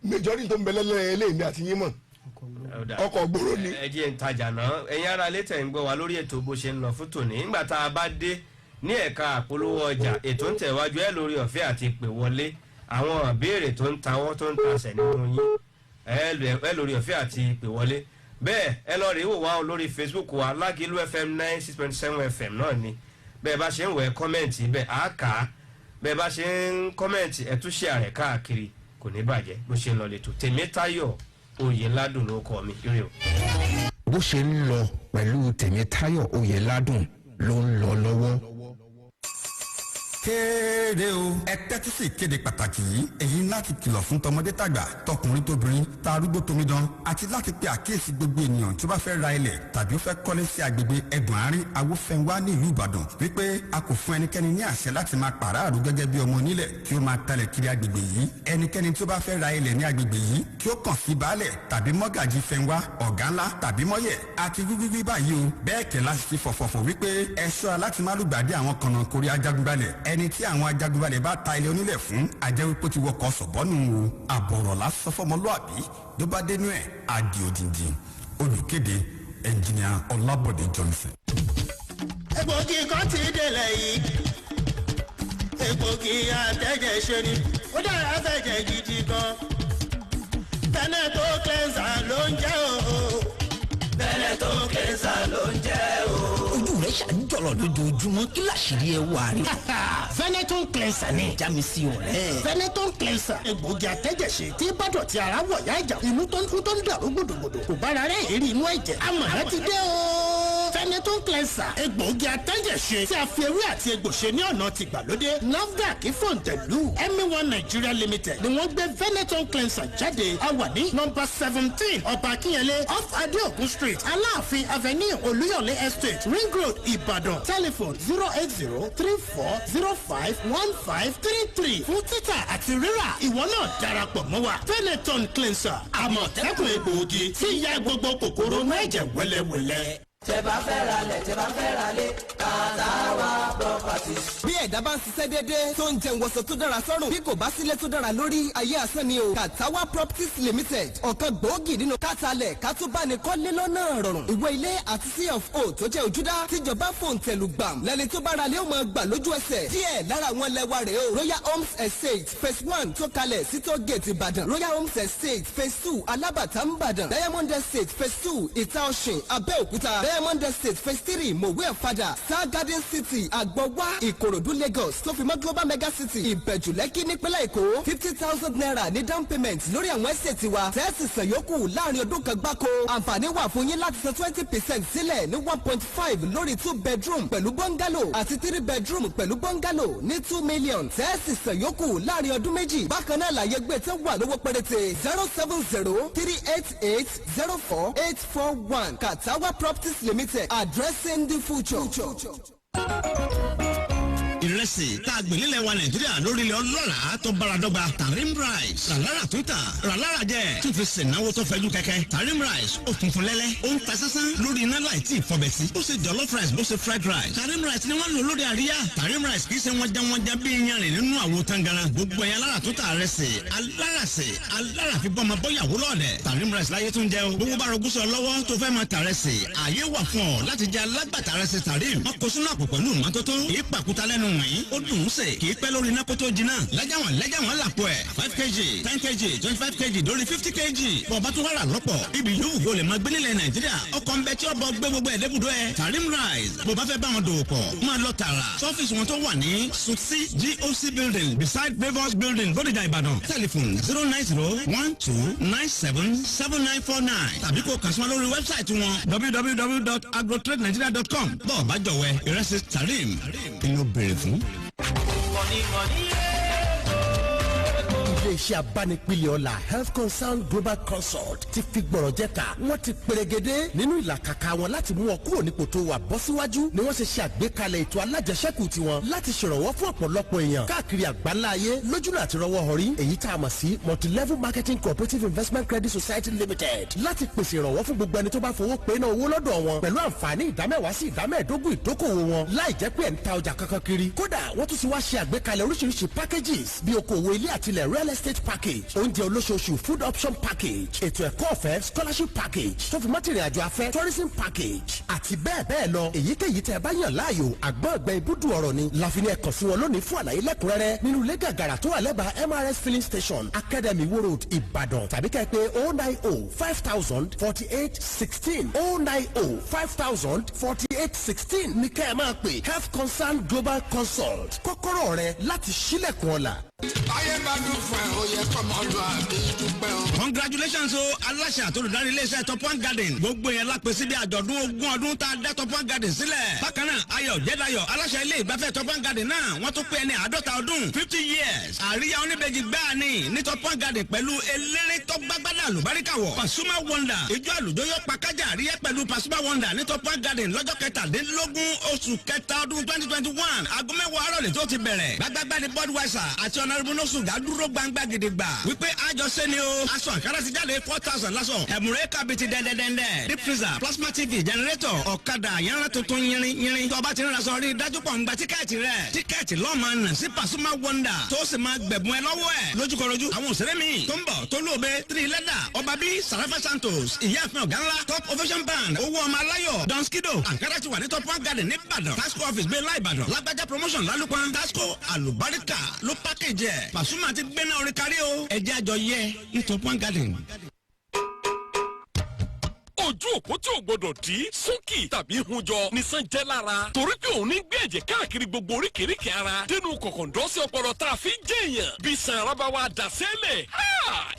majority tó ń bẹ lẹ́lẹ́yẹlé mi àti yín mọ̀ ọkọ̀ gbòòrò ni. ẹ jẹ́ ń tajà náà ẹ̀yin ará létẹ̀ ń gbọ́ wa lórí ètò bó ṣe ń lọ fún tòní nígbà tá a bá dé ní ẹ̀ka àpolówó ọjà ètò ń tẹ̀wájú ẹ̀ lórí ọ̀fẹ́ àti ìpè wọlé àwọn ìbéèrè tó ń tawọ́ tó ń tasẹ̀ nínú yín ẹ̀ lórí ọ̀fẹ́ àti ìpè wọlé bẹ́ẹ̀ ẹ lọ rí wò wá lórí Facebook wa Lágìlú FM 96.7 FM náà ni bẹ́ẹ̀ bá ṣe ń wẹ̀ kọ́mẹ̀ntì bẹ́ẹ̀ á kà á bẹ́ẹ̀ bá ṣe ń kọ́mẹ̀ntì ẹ̀ tún ṣe àrẹ̀ káàkiri kò ní bàjẹ́ bó ṣe ń lọ lẹ́tọ̀ Tèmítáyọ̀ Oyèládùn ló kọ́ mi ire o. bó ṣe ń lọ pẹ̀lú Tèmítáyọ̀ Oyèládùn ló ń lọ lọ́wọ́. kéde o ẹ tẹ́tí sí ìkéde pàtàkì yìí èyí láti kìlọ̀ fún tọmọdé tàgbà tọkùnrin tóbìnrin tarúgbó tomidan àti láti pe àkíyèsí gbogbo ènìyàn tí ó bá fẹ́ ra ilẹ̀ tàbí ó fẹ́ kọ́lé sí agbègbè ẹ̀dùn àárín awófẹ́nwá ní ìlú Ìbàdàn wípé a kò fún ẹnikẹ́ni ní àṣẹ láti máa pàráàrú gẹ́gẹ́ bí ọmọ onílẹ̀ kí ó máa talẹ̀ kiri agbègbè yìí ẹnikẹ́ni tí ó bá fẹ́ ra ilẹ̀ ní agbègbè yìí kí ó kàn sí baálẹ̀ tàbí mọ́gàjì fẹ́nwá ọ̀gá ńlá tàbí mọ́yẹ̀ àti wíwíwí báyìí o bẹ́ẹ̀ kẹ́ láti fi fọ̀fọ̀fọ̀ wípé ẹ ṣọ́ra láti má lùgbàdì àwọn kànáńkórí ajagunbalẹ̀ ẹni tí àwọn ajagunbalẹ̀ bá ta ilé onílẹ̀ fún ajẹ́wípé ti wọkọ̀ sọ̀bọ́nù o àbọ̀rọ̀ lásán fọmọlúàbí ló bá dénú ẹ̀ àdì òdìndì olùkéde ẹnjìnìà Ọlábọ̀dé Johnson. egbògi kan ti délẹ̀ yìí egbògi àtẹ̀jẹ̀ ṣe ni ó dára fẹ̀jẹ̀ gidi gan Veneto cleanser ló ń jẹ́ o Veneto cleanser ló ń jẹ́ o. ojú rẹ̀ ṣàjọlọ̀ lójoojúmọ́ kí làṣírí ẹ wà rí. Veneto cleanser ni. já mi sí ọ̀rẹ́. Veneto cleanser egbògi àtẹ̀jẹ̀ṣe tí bàdọ̀tí ara wọ̀ yá ìjà inú tó ń kú tó ń dàrú gbòdògbòdò kò bára rẹ̀ èrí inú ẹ̀jẹ̀ amọ̀nà ti dé o. Veneto cleanser egbògi àtẹ̀jẹ̀ṣe tí a fi ewé àti egbò ṣe ní ọ̀nà ti gbàlódé NAFDAC fòǹtẹ̀lù MA1 Nigeria Limited ni wọ́n gbé Veneto cleanser jáde a wà ní nọ́mbà 17 ọba akínyẹlé off Adéòkun street Aláàfin avenue Olúyọ̀lé estate ring road Ìbàdàn telephone 08034051533 fún títà àti rírà ìwọ náà darapọ̀ mọ́ wa Veneto cleanser àmọ̀tẹ́kùn egbòogi tí ya gbogbo kòkòrò inú ẹ̀jẹ̀ wẹ́lẹ́wẹ́lẹ́. tẹ́ bá fẹ́ ra lẹ̀ tẹ́ bá fẹ́ ra lé Katawa Properties. bí ẹ̀dá bá ń ṣiṣẹ́ déédéé tó ń jẹun wọ̀sọ̀ tó dára sọ́rùn bí kò bá sílé tó dára lórí ayé asán ni o. Katawa Properties Limited ọ̀kan gbòógì nínú kátàlẹ̀ kátúbánikọ́lé lọ́nà rọrùn ìwé ilé àti CFO tó jẹ́ ojúdá tíjọba fòǹtẹ̀lù gbàm lẹ́ni tó bára lé ó máa gbà lójú ẹsẹ̀ díẹ̀ lára àwọn lẹ́wà rẹ̀ o. Royal Homes Estate phase 1 tó kalẹ̀ sí tó gate Ìbàdàn Royal Homes Estate phase 2 Alábàtà Ìbàdàn Diamond Estate phase 2 Ìta Ọ̀ṣìn Abẹ́òkúta Diamond Estate phase 3 Mòwe Ọ̀fadà Star Garden City Àgbọ̀wá Ìkòròdú Lagos tó fi mọ́ Global Mega City Ìbẹ̀jú Lẹ́kì nípínlẹ̀ Èkó 50,000 naira ní down payment lórí àwọn estate wa tẹ́sí san yòókù láàrin ọdún kan gbáko àǹfààní wà fún yín láti san 20% sílẹ̀ ní 1.5 lórí 2 bedroom pẹ̀lú bungalow àti 3 bedroom pẹ̀lú bungalow ní 2 million tẹ́sí san yòókù láàrin ọdún méjì bákan náà làyè gbé tẹ́ wà lówó péréte 070-388-04-841 Katawa Properties Limited addressing the future. ìrẹsì tá a gbìn nílẹ̀ wa Nàìjíríà lórí ilẹ̀ ọlọ́ràá tó bára dọ́gba Tarim Rice ràlára tó tà ràlára jẹ́ tún fi sèǹnáwó tó fẹ́jú kẹ́kẹ́ Tarim Rice ó funfun lẹ́lẹ́ ó ń ta sánsán lórí iná láì tí ì fọbẹ̀ sí ó ṣe jollof rice bó ṣe fried rice Tarim Rice ni wọ́n lò lórí àríyá Tarim Rice kì í ṣe wọ́n já bí iyanrìn nínú àwo tangaran gbogbo ẹ̀yà alára tó tà rẹsì alára fi bọ́mọ bọ́yàwó lọ́ọ̀dẹ̀ Tarim Rice láyé tún jẹ́ o gbogbo bá rogún sọ lọ́wọ́ tó fẹ́ máa tà rẹsì àyè wà fún ọ láti jẹ alágbàtà rẹsì Tarim wọ́n kó sínú àpò pẹ̀lú ìmọ́tótó kì í pàkúta lẹ́nu wọ̀nyí ó dùn ún sè kì í pẹ́ lórí iná kó tó jiná lẹ́jàwọ̀n làpọ̀ ẹ̀ 5 kg 10 kg 25 kg lórí 50 kg bọ̀ọ̀bá tó wàrà lọ́pọ̀ ibi yòówù kó lè máa gbé nílẹ̀ Nàìjíríà ọkọ̀ ńbẹ tí ó bọ̀ gbé gbogbo ẹ̀dẹ́gbùdọ́ ẹ̀ Tarim Rice bó bá fẹ́ bá wọn dòwò pọ̀ máa lọ tààrà sọ́fíìsì wọn tó wà ní Sutsi GOC building beside Favours building Bódìjà Ìbàdàn telephone 090-1297-7949 tàbí kó kàn sí wọn lórí wẹ́bsáìtì wọn www.agrotradennigeria.com bọ́ọ̀ bá jọ̀wẹ́ ìrẹsì Tarim inú bèrè fún. ilé-iṣẹ́ abánipilẹ̀ ọ̀la health concern global consult ti fi gbọ̀rọ̀ jẹ́ka wọ́n ti pèrègede nínú ìlàkàkà wọn láti mú wọn kúrò nípò tó wà bọ́ síwájú ni wọ́n ṣe ṣe àgbékalẹ̀ ètò alájẹsẹ́kù tiwọn láti ṣèrànwọ́ fún ọ̀pọ̀lọpọ̀ èèyàn káàkiri àgbáńlá ayé lójúnà àti rọwọ́ họrí èyí tá a mọ̀ sí multilevel marketing cooperative investment credit society limited láti pèsè ìrànwọ́ fún gbogbo ẹni tó bá fowó pe náà owó lọ́dọ̀ wọn pẹ̀lú àǹfààní ìdámẹ́wàá sí ìdámẹ́ẹ̀dógún ìdókòwò wọn láì jẹ́ pé ẹ̀ ń ta ọjà kankan kiri kódà wọ́n tún ti wá ṣe àgbékalẹ̀ oríṣiríṣi packages bí okòwò ilé àtilẹ̀ real estate package oúnjẹ olóṣooṣù food option package ètò ẹ̀kọ́ ọ̀fẹ́ scholarship package tó fi mọ́tìrì àjò afẹ́ tourism package àti bẹ́ẹ̀ bẹ́ẹ̀ lọ èyíkéyìí tẹ́ ẹ bá yàn láàyò àgbọ̀ngbẹ́ ibùdó ọ̀rọ̀ ni láfiní ẹ̀kọ́ sí wọn lónìí fún àlàyé lẹ́kùnrẹ́rẹ́ nínú ilé gàgàrà tó wà lẹ́bàá MRS filling station Academy Wo Road Ìbàdàn tàbí kẹ́ ẹ pé 090-5000-4816 090-5000-4816 ní kẹ́ ẹ máa pè Health Concern Global Consult kọ́kọ́rọ́ rẹ láti ṣílẹ̀kùn ọ̀la. ayé bá dùn fún ẹ ó yẹ kọ́mọ lu àbí dúpẹ́ o. congratulations o aláṣẹ àtolùdarí iléeṣẹ́ Top One Garden gbogbo yẹn lápẹ́ síbi àjọ̀dún ogún ọdún tá a dá Top One Garden sílẹ̀. bákan náà ayọ̀ jẹ́dayọ̀ aláṣẹ ilé ìgbafẹ́ Top One Garden náà wọ́n tún pé ẹni 50 ọdún 50 years. àríyá oníbejì gbáà ni ní Top One Garden pẹ̀lú eléré tó gbàgbádà àlùbáríkà wọ̀ Pasuma Wonder ìjọ àlùjọ yóò pàkájà àríyá pẹ̀lú Pasuma Wonder ní Top One Garden lọ́jọ́ kẹtàdínlógún oṣù kẹta ọdún 2021 aago 10 àárọ̀ lè tó ti bẹ̀rẹ̀ gbàgbàgbà ní Budweiser àti ọ̀nàrìbù nọ́sùgà dúró gbangba gidigba wípé àjọṣe ni o aṣọ àkàrà ti jáde 4,000 lásọ ẹ̀mùrẹ́ kábìtì dẹ́ndẹ́dẹ́ndẹ́ deep freezer plasma tv generator ọ̀kadà yàrá tuntun yìnrìn tó bá ti rìn aṣọ rí dájú pọ̀ ń gba tíkẹ́ẹ̀tì rẹ̀ tíkẹ́ẹ̀tì lọ́ọ̀mà nà sí Pasuma Wonder tó sì máa gbẹ̀bùn ẹ lọ́wọ́ ẹ̀ lójúkọ̀rọ̀jú àwọn òṣèré mi tó ń bọ̀ tó lóògbé 3 leather ọba bí Sarafa Santos ìyáàfin ọ̀gá ńlá top ovation band owó ọmọ aláyọ̀ Don Skido àǹkárá ti wà ní Top One Garden ní Ìbàdàn tasco office gbé ńlá Ìbàdàn lágbájá promotion lálùpàn tasco àlùbáríkà ló package ẹ̀ Pasuma ti gbéná orí kárí o ẹ̀jẹ̀ àjọ yẹ ní Top One Garden. ojú òpó tí ò gbọdọ̀ dí súnkì tàbí hunjọ nìsan jẹ́ lára torí pé òun ní gbé ẹ̀jẹ̀ káàkiri gbogbo oríkèéríkèé ara dénú kọ̀kọ̀ndọ́sí ọpọlọ tá a fi ń jẹ̀yàn bí san ara bá wa dà sẹ́lẹ̀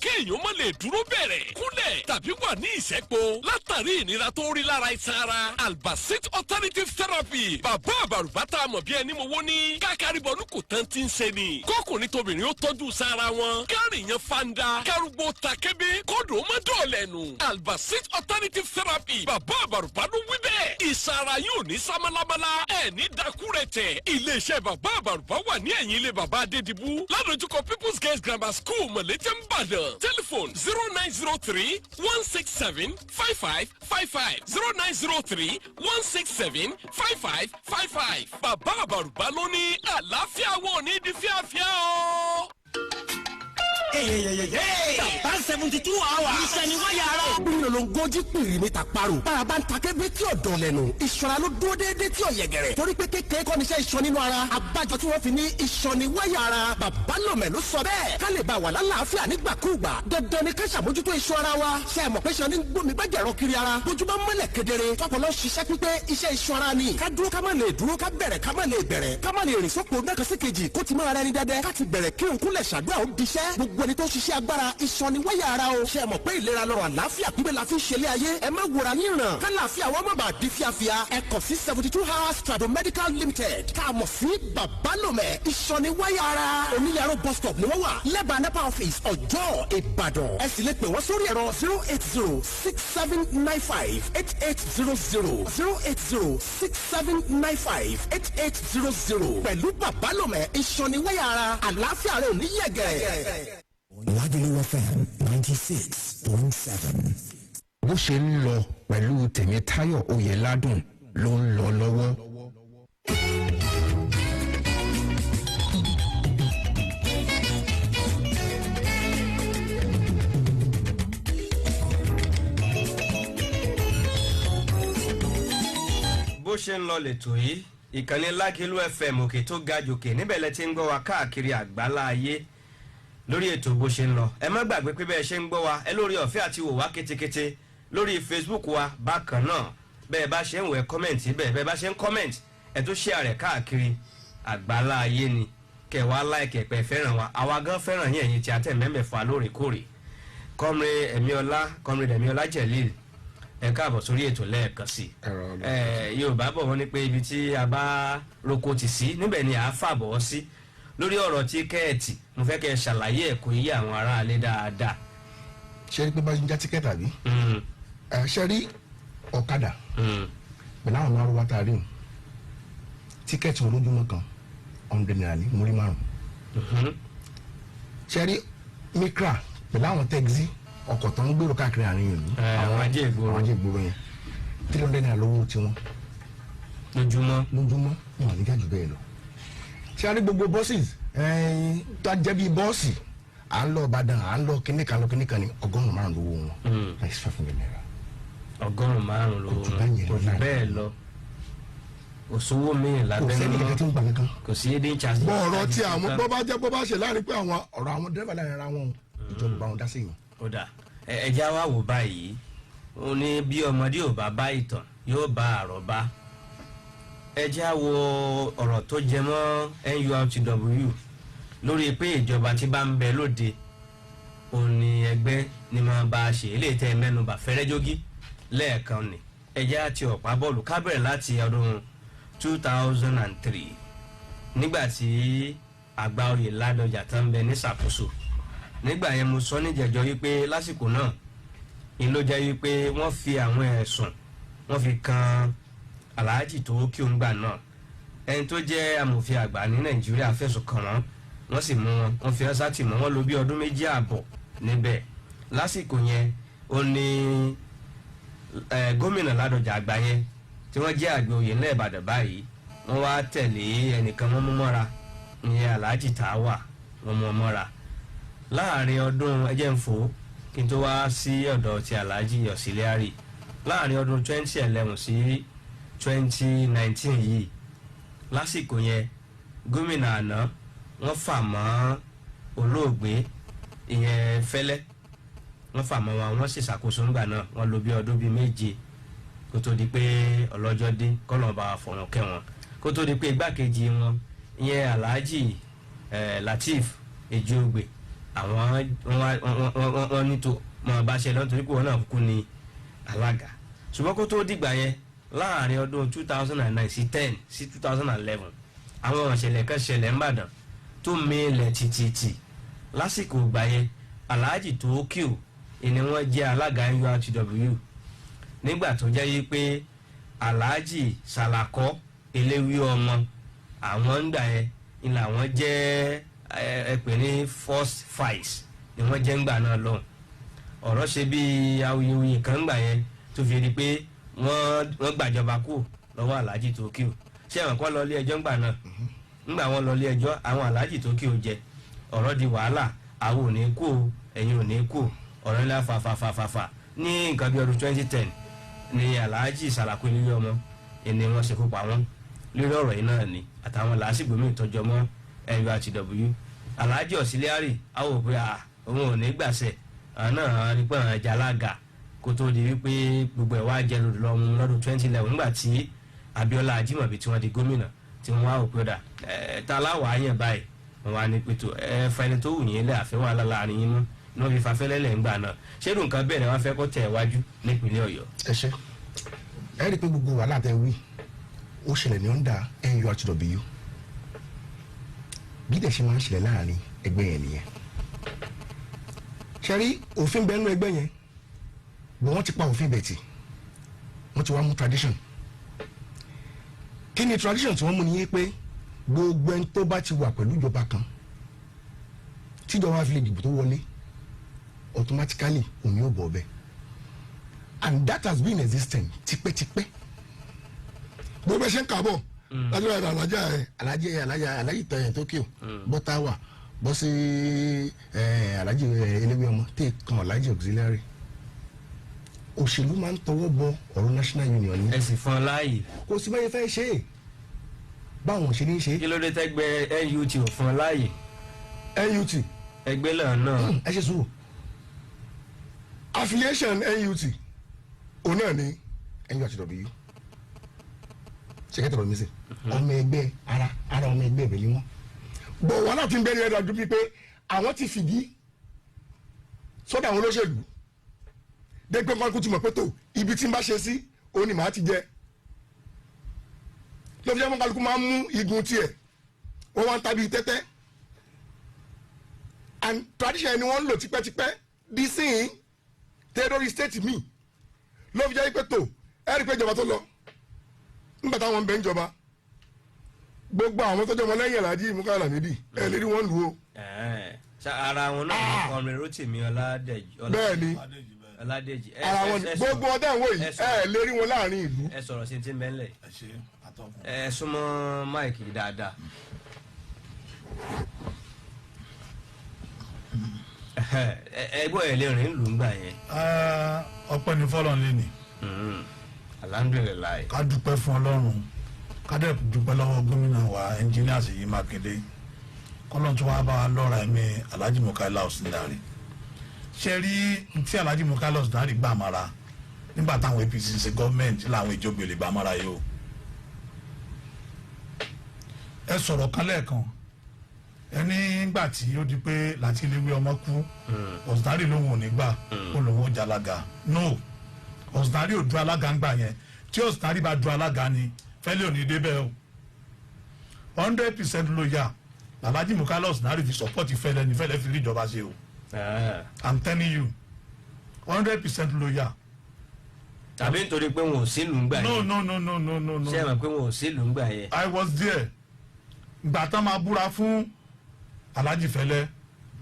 kéèyàn má lè dúró bẹ̀rẹ̀ kúnlẹ̀ tàbí wà ní ìṣẹ́po látàrí ìnira tó rí lára iṣan ara Albacete alternative therapy bàbá àbàrùbá tá a mọ̀ bí ẹni mo wó ní kákàríbọnú kò tán ti ń ṣe ni kọkùnrin tóbìnrin ó tọ́jú sára wọn kárìyàn fanda kárùgbó takébé kọ́dọ̀ mọ́dọ̀ọ̀lẹ́nu Albacete alternative therapy bàbá àbàrùbá ló wí bẹ́ẹ̀ iṣan ara yóò ní sámálámálá ẹ̀ ní dakúrẹ̀tẹ̀ iléeṣẹ́ bàbá àbàrùbá wà ní ẹ̀yìn ilé bàbá adédìbú ládojúkọ People's Girls Grammar School mọ̀lẹ́tẹ̀ ń bàdàn telephone 0903-167-5555 0903-167-5555 bàbá àbàrùbá ló ní àlàáfíà wọn ò ní di fíafíà o. Bàbá 72 hours. Iṣẹ́ ni wọ́n yára. Bílọ̀ ló ń gojí pìrì níta parò. Bàbá ń ta kébé tí ò dán lẹ́nu. Ìṣọ́ra ló dúró déédéé tí ò yẹ̀gẹ̀rẹ̀. Torí pé kékeré kọ́ níṣẹ́ iṣan nínú ara. Àbájọ tí wọ́n fi ní iṣan ni wáyà ara. Bàbá lòmẹ̀ ló sọ bẹ́ẹ̀. Ká lè bá wà lálàáfíà nígbàkúùgbà. Dandan ni ká ṣàmójútó iṣan ara wa. Ṣé ẹ mọ̀ pé iṣan ní gbómi gbẹ́jẹ̀rọ kiri ara? Bójúmọ́ mọ́lẹ̀ kedere. Tọpọlọ ṣiṣẹ́ pípé iṣẹ́ iṣan ara ni. Ká dúró ká má lè dúró ká bẹ̀rẹ̀ ká má lè bẹ̀rẹ̀. Ká má lè rìn sóko mẹ́kan sí kejì kó ti máa rẹni dẹ́dẹ́. Ká ti bẹ̀rẹ̀ kí òǹkú lẹ̀ ṣàdúrà ó diṣẹ́. Gbogbo ẹni tó ṣiṣẹ́ agbára iṣan ni wáyà ara o. ṣé ẹ mọ̀ pé ìlera lọ́rọ̀ àlàáfíà pípé la fi ń ṣẹlẹ̀ ayé. ẹ má wòrà yín ràn. kálàáfíà wọn má bàa di fíafíà. ẹ kàn sí 72 hours trado medical limited. ká mọ̀ sí babalomẹ iṣan ni wáyà ara. oníyàrá bus stop ni wọ́n wà. lẹ́bàá nepa office ọjọ́ ìbàdàn. ẹ sì lè pè wọ́n sórí ẹ̀rọ 08067958800 08067958800 pẹ̀lú babalomẹ iṣan ni wáyà ara. àlàáfíà rẹ ò ní yẹ̀gẹ̀rẹ̀. Lagelu FM 96.7. bó ṣe ń lọ pẹ̀lú Tèmítáyọ̀ Oyèládùn ló ń lọ lọ́wọ́. bó ṣe ń lọ lẹ́tọ̀ yìí ìkànnì Lagelu FM òkè tó ga jòkè níbẹ̀ lẹ ti ń gbọ́ wa káàkiri àgbálá ayé lórí ètò bó ṣe ń lọ. ẹ má gbàgbé pé bẹ́ẹ̀ ṣe ń gbọ́ wa ẹ lórí ọ̀fẹ́ àti wò wá kétékété lórí Facebook wa bákan náà bẹ́ẹ̀ bá ṣe ń wẹ̀ kọ́mẹ̀ntì bẹ́ẹ̀ bá ṣe ń kọ́mẹ̀ntì ẹ tó ṣe àrẹ̀ káàkiri àgbálá ayé ni kẹwàá láìkẹ̀ pẹ̀ fẹ́ràn wa àwa gan fẹ́ràn yín ẹ̀yin tí a tẹ̀ mẹ́mẹ́fà lóòrèkóòrè. Comrade Ẹ̀míọlá Jẹ̀líl ẹ káàbọ̀ sórí ètò lẹ́ẹ̀kan sí i. Yorùbá bọ̀ wọ́n ní pé ibi tí a bá roko tì sí níbẹ̀ ni à á fàbọ̀ sí lórí ọ̀rọ̀ tíkẹ́ẹ̀tì mo fẹ́ kẹ́ ẹ ṣàlàyé ẹ̀kọ́ yí àwọn aráalé dáadáa. ṣe rí pé bá ń já tíkẹ́ẹ̀tì àbí ṣe rí ọ̀kadà pẹ̀lú àwọn márùn wá tààrí tíkẹ́ẹ̀tì olójúmọ́ kan 100 naira ní múrí márùn. ṣe rí mikra pẹ̀lú àwọn tẹ́gì ọkọ̀ tó ń gbèrò káàkiri àárín ìlú àwọn ajé ìgboro yẹn 300 naira lówó tiwọn lójúmọ́ ní wà nígbà jù bẹ́ẹ̀ lọ. ṣe rí gbogbo bọ́sì tó jẹ́ bí bọ́ọ̀sì à ń lọ Ìbàdàn à ń lọ kíníkan ní 1,500 lówó wọn. 95 million naira. 1,500 lówó wọn kò jù bẹ́ẹ̀ lọ òṣòwò míì lábẹ́nu kò sí èdè ìchàsí. bọ́ ọ̀rọ̀ tí àwọn bọ́ bá ṣe láàrin pé àwọn ọ̀rọ̀ àwọn dẹ́rẹ́bà láàrin ara wọn ìjọba bá wọn dá sí yìí. ó dà ẹja wa wò báyìí ó ní bí ọmọdé ò bá bá ìtàn yóò bá àròbá ẹja wo ọ̀rọ̀ tó jẹ mọ́ NURTW lórí pé ìjọba tí bá ń bẹ lóde òun ni ẹgbẹ́ ni máa bá a ṣe eléyìí tẹ́ mẹ́nubà fẹ́rẹ́jógí lẹ́ẹ̀kan ni ẹja ti ọ̀pá bọ́ọ̀lù ká bẹ̀rẹ̀ láti ọdún 2003 nígbàtí Àgbáoyè Ládọjà tán bẹ ní ṣàkóso nígbà yẹn mo sọ níjẹjọ wípé lásìkò náà ni ló jẹ́ wípé wọ́n fi àwọn ẹ̀sùn wọ́n fi kan Alhaji Tóókì Òǹgbà náà ẹni tó jẹ́ amòfin àgbà ní Nàìjíríà fẹ̀sùn kàn wọ́n sì mú wọn fi ẹ́ sátìmọ́ wọn lò bí ọdún 2 ààbọ̀ níbẹ̀ lásìkò yẹn ó ní gómìnà Ládọjà àgbà yẹn tí wọ́n jẹ́ Àgbáoyè ńlẹ̀ Ìbàdàn báyìí wọ́n wá tẹ̀lé ẹnìkan wọ́n mú mọ́ra ìyẹn Alhaji Táwà wọ́n mú mọ́ra láàrin ọdún ẹjẹ́ ń fò kí n tó wá sí ọ̀dọ̀ ti Alhaji Auxiliary láàrin ọdún 2011 sí 2019 yìí lásìkò yẹn gómìnà àná wọ́n fà mọ́ olóògbé ìyẹn Fẹ́lẹ́ wọ́n fà mọ́ wọn wọ́n sì ṣàkóso ńgbà náà wọ́n lò bí ọdún bíi 7 kó tó di pé ọlọ́jọ́ dé kọ́nà bá fọ̀rọ̀ kẹ́ wọn kó tó di pé igbákejì wọn ìyẹn Alhaji Lateef Ejiogbe àwọn wọn ní tó mọ̀ bá ṣe lọ́n torí pé wọn náà kúkú ní alága ṣùgbọ́n kó tó dìgbà yẹn láàrin ọdún 2009 sí 10 sí 2011 àwọn ìṣẹ̀lẹ̀ kan ṣẹlẹ̀ ńbàdàn tó mẹ́lẹ̀ títí lásìkò ìgbà yẹn Alhaji Tóókì ni wọ́n jẹ́ alága NURTW nígbà tó jẹ́ yí pé Alhaji Sàlàkọ́ Eléwí ọmọ àwọn ń gbà yẹn ni làwọn jẹ́ ẹ̀pẹ̀ ní first vice ni wọ́n jẹ́ ńgbà náà lọ́hùn ọ̀rọ̀ ṣe bí awuyewuye kan gbà yẹn tó fi rí pé wọ́n gbàjọba kù lọ́wọ́ Alhaji Tóókì ṣé àwọn kan lọ ilé ẹjọ́ ńgbà náà ńgbà wọn lọ ilé ẹjọ́ àwọn Alhaji Tóókì jẹ ọ̀rọ̀ di wàhálà àwọn ò ní kú ẹ̀yin ò ní kú ọ̀rọ̀ ńlá fàfàfàfà ní nǹkan bí ọdún 2010 ni Alhaji Sàlàkọ́ Eléwí ọmọ ẹni wọ́n ṣekú pa wọ́n lórí ọ̀rọ̀ yìí náà ni àtàwọn làásìgbò míì tọ́jọ́ mọ́ NURTW Alhaji Auxiliary àwọn òpin òun ò ní gbàṣẹ àwọn náà rí pé àwọn ẹja alága kó tó di wípé gbogbo ẹ̀ wá jẹ́ lọ́mú lọ́dún 2011 nígbà tí Abíọ́lá Ajímọ̀bí tí wọ́n di gómìnà tí wọ́n wá òpin ọ̀dà ta láwọ̀ àyàn báyìí wọ́n wá ní pẹ̀tọ́ fẹ́ni tó wù yín lẹ́ àfẹ́ wàhálà láàrin yín mọ́ ní wọ́n fi fafẹ́lẹ́ lẹ̀ ńgbà náà ṣé nǹkan bẹ́ẹ̀ ni wọ́n fẹ́ kó tẹ̀ wájú nípínlẹ̀ Ọ̀yọ́. ẹ ṣe ẹ rí i pé gbogbo wàhálà tẹ wí ó ṣẹlẹ̀ ní ọ̀ndà NURTW bí dẹ̀ ṣe máa ń ṣẹlẹ̀ láàrin ẹgbẹ́ yẹn nìyẹn ṣe rí òfin bẹ́ẹ̀ nú ẹgbẹ́ yẹn bọ̀ wọ́n ti pa òfin bẹ̀ tì wọ́n ti wá mú tradition kí ni tradition tí wọ́n mú ni yé pé gbogbo ẹni tó bá ti wà pẹ̀lú ìjọba kan tíjọba fi lè dìbò tó wọlé automatically òun yóò bọ̀ ọbẹ̀ and that has been existing tipẹ́tipẹ́ gbogbo ẹ ṣe ń kà bọ̀ lájú alájì tẹ̀yẹ̀ Tóókì bọ́tà wà bọ́ sí Alhaji Eléwí ọmọ tẹ̀ kan Alhaji Auxiliary òṣèlú máa ń tọwọ́ bọ ọ̀rọ̀ national union ni. ẹ sì fún ọ láàyè. kò sí báyìí fẹ́ ṣe é báwọn ṣe ní ṣe. kí ló dé tẹ́gbẹ́ NUT ò fún ọ láàyè. NUT. ẹgbẹ́ náà. ẹ ṣe sùúrù affiliation NUT òun náà ni NURTW ṣèkẹ́tọ̀rọ̀ mi sè ọmọ ẹgbẹ́ ara ọmọ ẹgbẹ́ ẹ̀bẹ̀ ni wọ́n bọ̀ wọn láti ń bẹ́ẹ̀ ní ẹ̀dá dúpẹ́ pé àwọn ti fìdí sọ́dọ̀ àwọn olóṣèlú dẹ́gbẹ́ kan kú ti mọ̀ pé tó ibi tí n bá ṣe sí òun ni màá ti jẹ lọ́fi jẹ́ mọ́kàlùkù máa ń mú igun tiẹ̀ wọ́n wá ń tàbí tẹ́tẹ́ and tradition ni wọ́n ń lò tipẹ́tipẹ́ bí sìn tẹ́lórí state mi lọ́fi jẹ́ pé tó ẹ̀rí pé ìjọba tó lọ nígbà táwọn ń bẹ ń jọba gbogbo àwọn tọ́jú ọmọ lẹ́yìn Alhaji Mukaila Lamidi ẹ̀ lérí wọn lù ó. ara wọn náà ní kọrin Rótìmí Ọládèjì. bẹ́ẹ̀ni Ọládèjì. ara wọn gbogbo ọdẹ ìwé yìí ẹ lérí wọn láàrin ìlú. ẹ sọ̀rọ̀ sí ti ń bẹ́ńlẹ̀. ẹ súnmọ́ máìkì dáadáa. ẹgbẹ́ ẹ̀ lè rìn lù ń gbà yẹn. ọpẹ́ ní fọlọ́n lé ní. alhamdulilayi. ká dúpẹ́ fún ọlọ́run ká dẹ̀ dúpẹ́ lọ́wọ́ gómìnà wa ẹnjìníà Ṣèyí Mákindé kọ́lọ́n tó wá bá wa lọ́ra ẹ̀mí Alhaji Mukaila Ọ̀ṣìndàrí. ṣe rí tí Alhaji Mukaila Ọ̀ṣìndàrí gbà mara nígbà táwọn APC ṣe gọ́ọ̀mẹ̀ntì láwọn ìjọba èlé gbà mara yìí o. ẹ sọ̀rọ̀ kan lẹ́ẹ̀kan ẹni nígbà tí ó di pé láti ilé ìwé ọmọ kú Ọ̀ṣìndàrí lòun ò ní gbà ó lòun ó jalaga no Ọ̀ṣìndàrí ò du alága ń gbà yẹn tí Ọ̀ṣìndàrí bá du alága ni fẹ́lẹ́ ò ní débẹ̀ o 100% lóyà Alhaji Mukaila Ọ̀ṣìndàrí fi sọ́pọ́tì fẹ́lẹ́ ní fẹ́lẹ́ fi rí ìjọba ṣe o I'm telling you 100% lóyà. tàbí nítorí pé wọn ò sílùú ń gbà yẹn. no. ṣé ẹ mọ̀ pé wọn ò sílùú ń gbà yẹn. I was there gbà tán máa búra fún Alhaji fẹ́lẹ́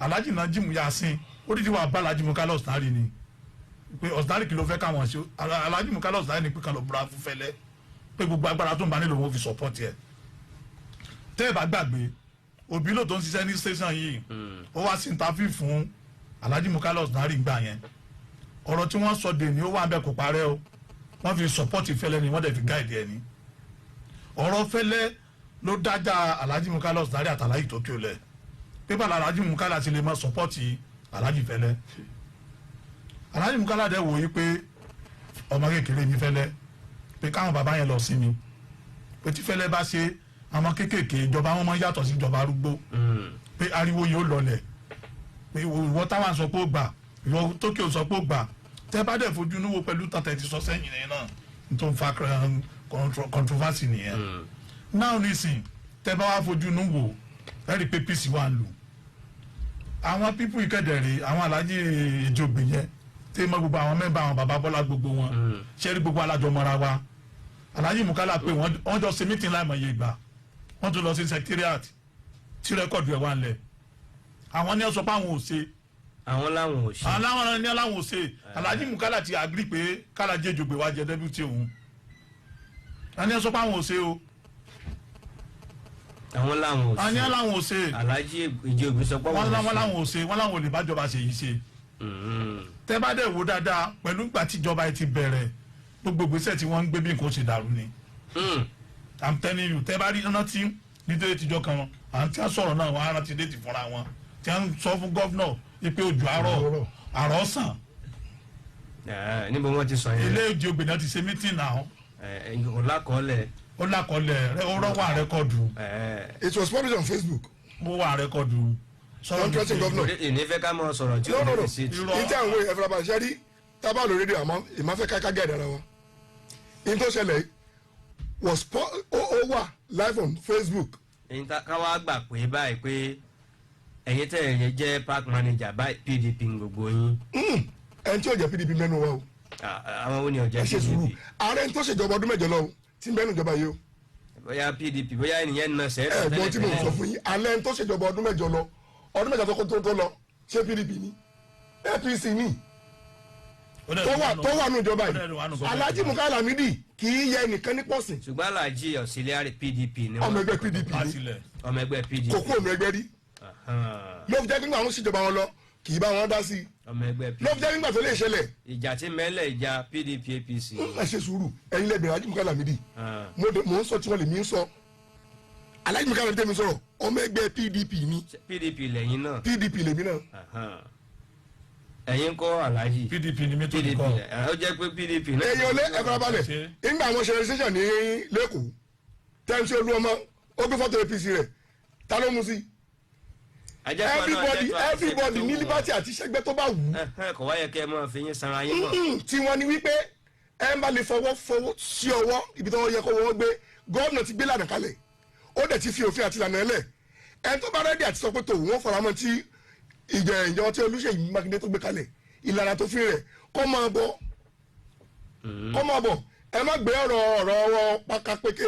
Alhaji Najimu Yasin ó dídí wà bá Alhaji Mukaila Ọ̀ṣìndàrí ni pé Ọ̀ṣìndàrí kí ló fẹ́ káwọn ṣe Alhaji Mukaila Ọ̀ṣìndàrí ni pé kàn lọ búra fún fẹ́lẹ́ pé gbogbo agbára tó ń bá nílò wọn fi sọpọ́tì ẹ̀. tẹ́ ẹ bá gbàgbé òbí ló tó ń ṣiṣẹ́ ní station yìí ó wá sí interview fún Alhaji Mukaila Ọ̀ṣìndàrí gbà yẹn ọ̀rọ̀ tí wọ́n sọ dè ní ó wà ń bẹ̀ kó parẹ́ o wọ́n fi sọpọ́tì fẹ́lẹ́ ni wọ́n dẹ̀ fi gáìdì ẹ̀ ni ọ̀rọ̀ fẹ́lẹ́ ló dájà Alhaji Mukaila Ọ̀ṣìndàrí àtàláyì tó kí o lẹ̀ pépà Alhaji Mukaila ti lè mọ sọpọ́tì Alhaji fẹ́lẹ́ Alhaji Mukaila dẹ̀ wò yí pé ọmọ kékeré ní fẹ́lẹ́ pé káwọn bàbá yẹn lọ sí mi pé tí fẹ́lẹ́ bá ṣe àwọn kéékèèké ìjọba wọn máa yàtọ̀ sí ìjọba arúgbó pé ariwo yìí ó lọlẹ̀ pé ìwọ táwọn sọ pé ó gbà ìwọ tókè ó sọ pé ó gbà tẹ́ bá dẹ̀ fojú inú wo pẹ̀lú tàtẹ̀ ti sọ sẹ́yìn yẹn náà tó ń fa controversy nìyẹn náà nísìn tẹ́ bá wá fojú inú wo ẹ rí i pé peace wà ń lù àwọn pípù ìkẹdẹ̀rẹ̀ àwọn Alhaji Ejogbe yẹn tí mọ gbogbo àwọn mẹ́mbà àwọn bàbá Bọ́lá gbogbo wọn ṣe rí gbogbo alájọ mọ́ra wa Alhaji Mukaila pé wọ́n jọ ṣe meeting láìmọye ìgbà wọ́n tún lọ sí secretariat tí rẹ́kọ̀dù ẹ̀ wà ń lẹ̀ àwọn ní ọ̀sọ́ pé àwọn ò ṣe àwọn làwọn ò ṣe àwọn ní làwọn ò ṣe Alhaji Mukaila ti agree pé k'Alhaji Ejogbe wá jẹ deputy òun àwọn ní ọ̀sọ́ pé àwọn ò ṣe o àwọn làwọn ò ṣe àwọn ní làwọn ò ṣe Alhaji Ejogbe sọ pé wọ́n làwọn ò ṣe wọ́n làwọn ò lè bájọba ṣe yìí ṣe tẹ́ bá dẹ̀ wò dáadáa pẹ̀lú ìgbà tíjọba ti bẹ̀rẹ̀ gbogbo ìgbésẹ̀ tí wọ́n ń gbé bí nǹkan ṣe dàrú ni I'm telling you tẹ́ bá rí rántí nítorí tíjọ kan wọn àwọn tí wọ́n sọ̀rọ̀ náà wọ́n á rántí déètì fúnra wọn tí wọ́n sọ fún gọ́fúnà pé òjò àrọ̀ sàn. níbo wọ́n ti sọ yẹn. ilé Ejogbe náà ti ṣe mítìn náà. ọlákọọlẹ. ó lákọọlẹ ó rọwà rẹkọọdù. It was published on Facebook. mo wà rẹkọọdù. Contracting governor. ìnífẹ́ ká mọ sọ̀rọ̀ tí ó ní sí. ìtẹ́ àwọn ẹ̀fọ́ àbá ṣẹ́rí tábà lórí rédíò àmọ́ ìmáfẹ́ ká gẹ̀ẹ́dẹ̀ ara wa. in tó ṣẹlẹ̀ ó wà live on Facebook. èyí ká wá gbà pé báyìí pé ẹ̀yin tẹ̀ ẹ̀yin jẹ́ park manager báyìí PDP gbogbo yín. ẹni tí ò jẹ́ PDP mẹ́nu wa o. àwọn wo ni ò jẹ́ PDP. ẹ ṣe sùúrù ààrẹ tó ṣèjọba ọdún mẹ́jọ lọ o tí ń bẹ́nu ìjọba yìí o. bóyá PDP bóyá ènìyàn ń nà sẹ́ẹ̀ ẹ̀gbọ́n tí mo sọ fún yín alẹ́ tó ṣèjọba ọdún mẹ́jọ lọ ọdún mẹ́jọ tó lọ ṣé PDP ni APC ni tó wà nù ìjọba yìí Alhaji Mukaila Lamidi kì í yẹ nìkan ní pọ̀sìn. ṣùgbọ́n Alhaji auxiliary PDP ni ọmọ ẹgbẹ́ PDP ni ọmọ ẹgbẹ́ PDP kò kú ọmọ ẹgbẹ́ rí ló fi jẹ́ nígbà wọn ṣèjọba wọn lọ kì í bá wọn dá sí i ọmọ ẹgbẹ́ PDP ló fi jẹ́ nígbà tó lè ṣẹlẹ̀. ìjà tí mẹ́lẹ̀ ìjà PDP APC. ẹ ṣe sùúrù ẹ̀yin lẹ́bẹ̀rẹ̀ Alhaji Mukaila Lamidi mo ń sọ tí wọ́n lè mí ń sọ Alhaji Mukaila Lamidi tẹ́mi sọ̀rọ̀ ọmọ ẹgbẹ́ PDP ni. PDP lẹ́yìn náà. PDP lèmi náà. ẹ̀yin kọ́ Alhaji. PDP ni mi tó ní kọ́. ó jẹ́ pé PDP náà. ẹ̀yin olé ẹ̀fọ́ abalẹ̀ nígbà àwọn ṣẹlẹ̀ ṣẹṣẹ̀ ní lẹ́kọ̀ọ́ tẹ́ǹsì olúọmọ ó gbé fọ́tò APC rẹ̀ ta ló mú sí. everybody ní liberty àti ṣẹgbẹ́ tó bá wù ú. kò wáyé kẹ́ ẹ máa fi yín sanra yín mọ́. tí wọ́n ní wípé ẹ ń bá lè fọwọ́ sí ọwọ́ ibi tí wọ́n yẹ kó wọ́n gbé gómìnà ti gbé lànà kalẹ̀ ó dẹ̀ ti fi òfin àti ìlànà ẹlẹ̀ ẹni tó bá rẹ́dí àti sọ pé tòun wọ́n faramọ́ tí ìjọba tí Olúṣèyí Mákindé tó gbé kalẹ̀ ìlànà tó fi rẹ̀ kọ́ máa bọ̀ ẹ má gbé ọ̀rọ̀ pákápéké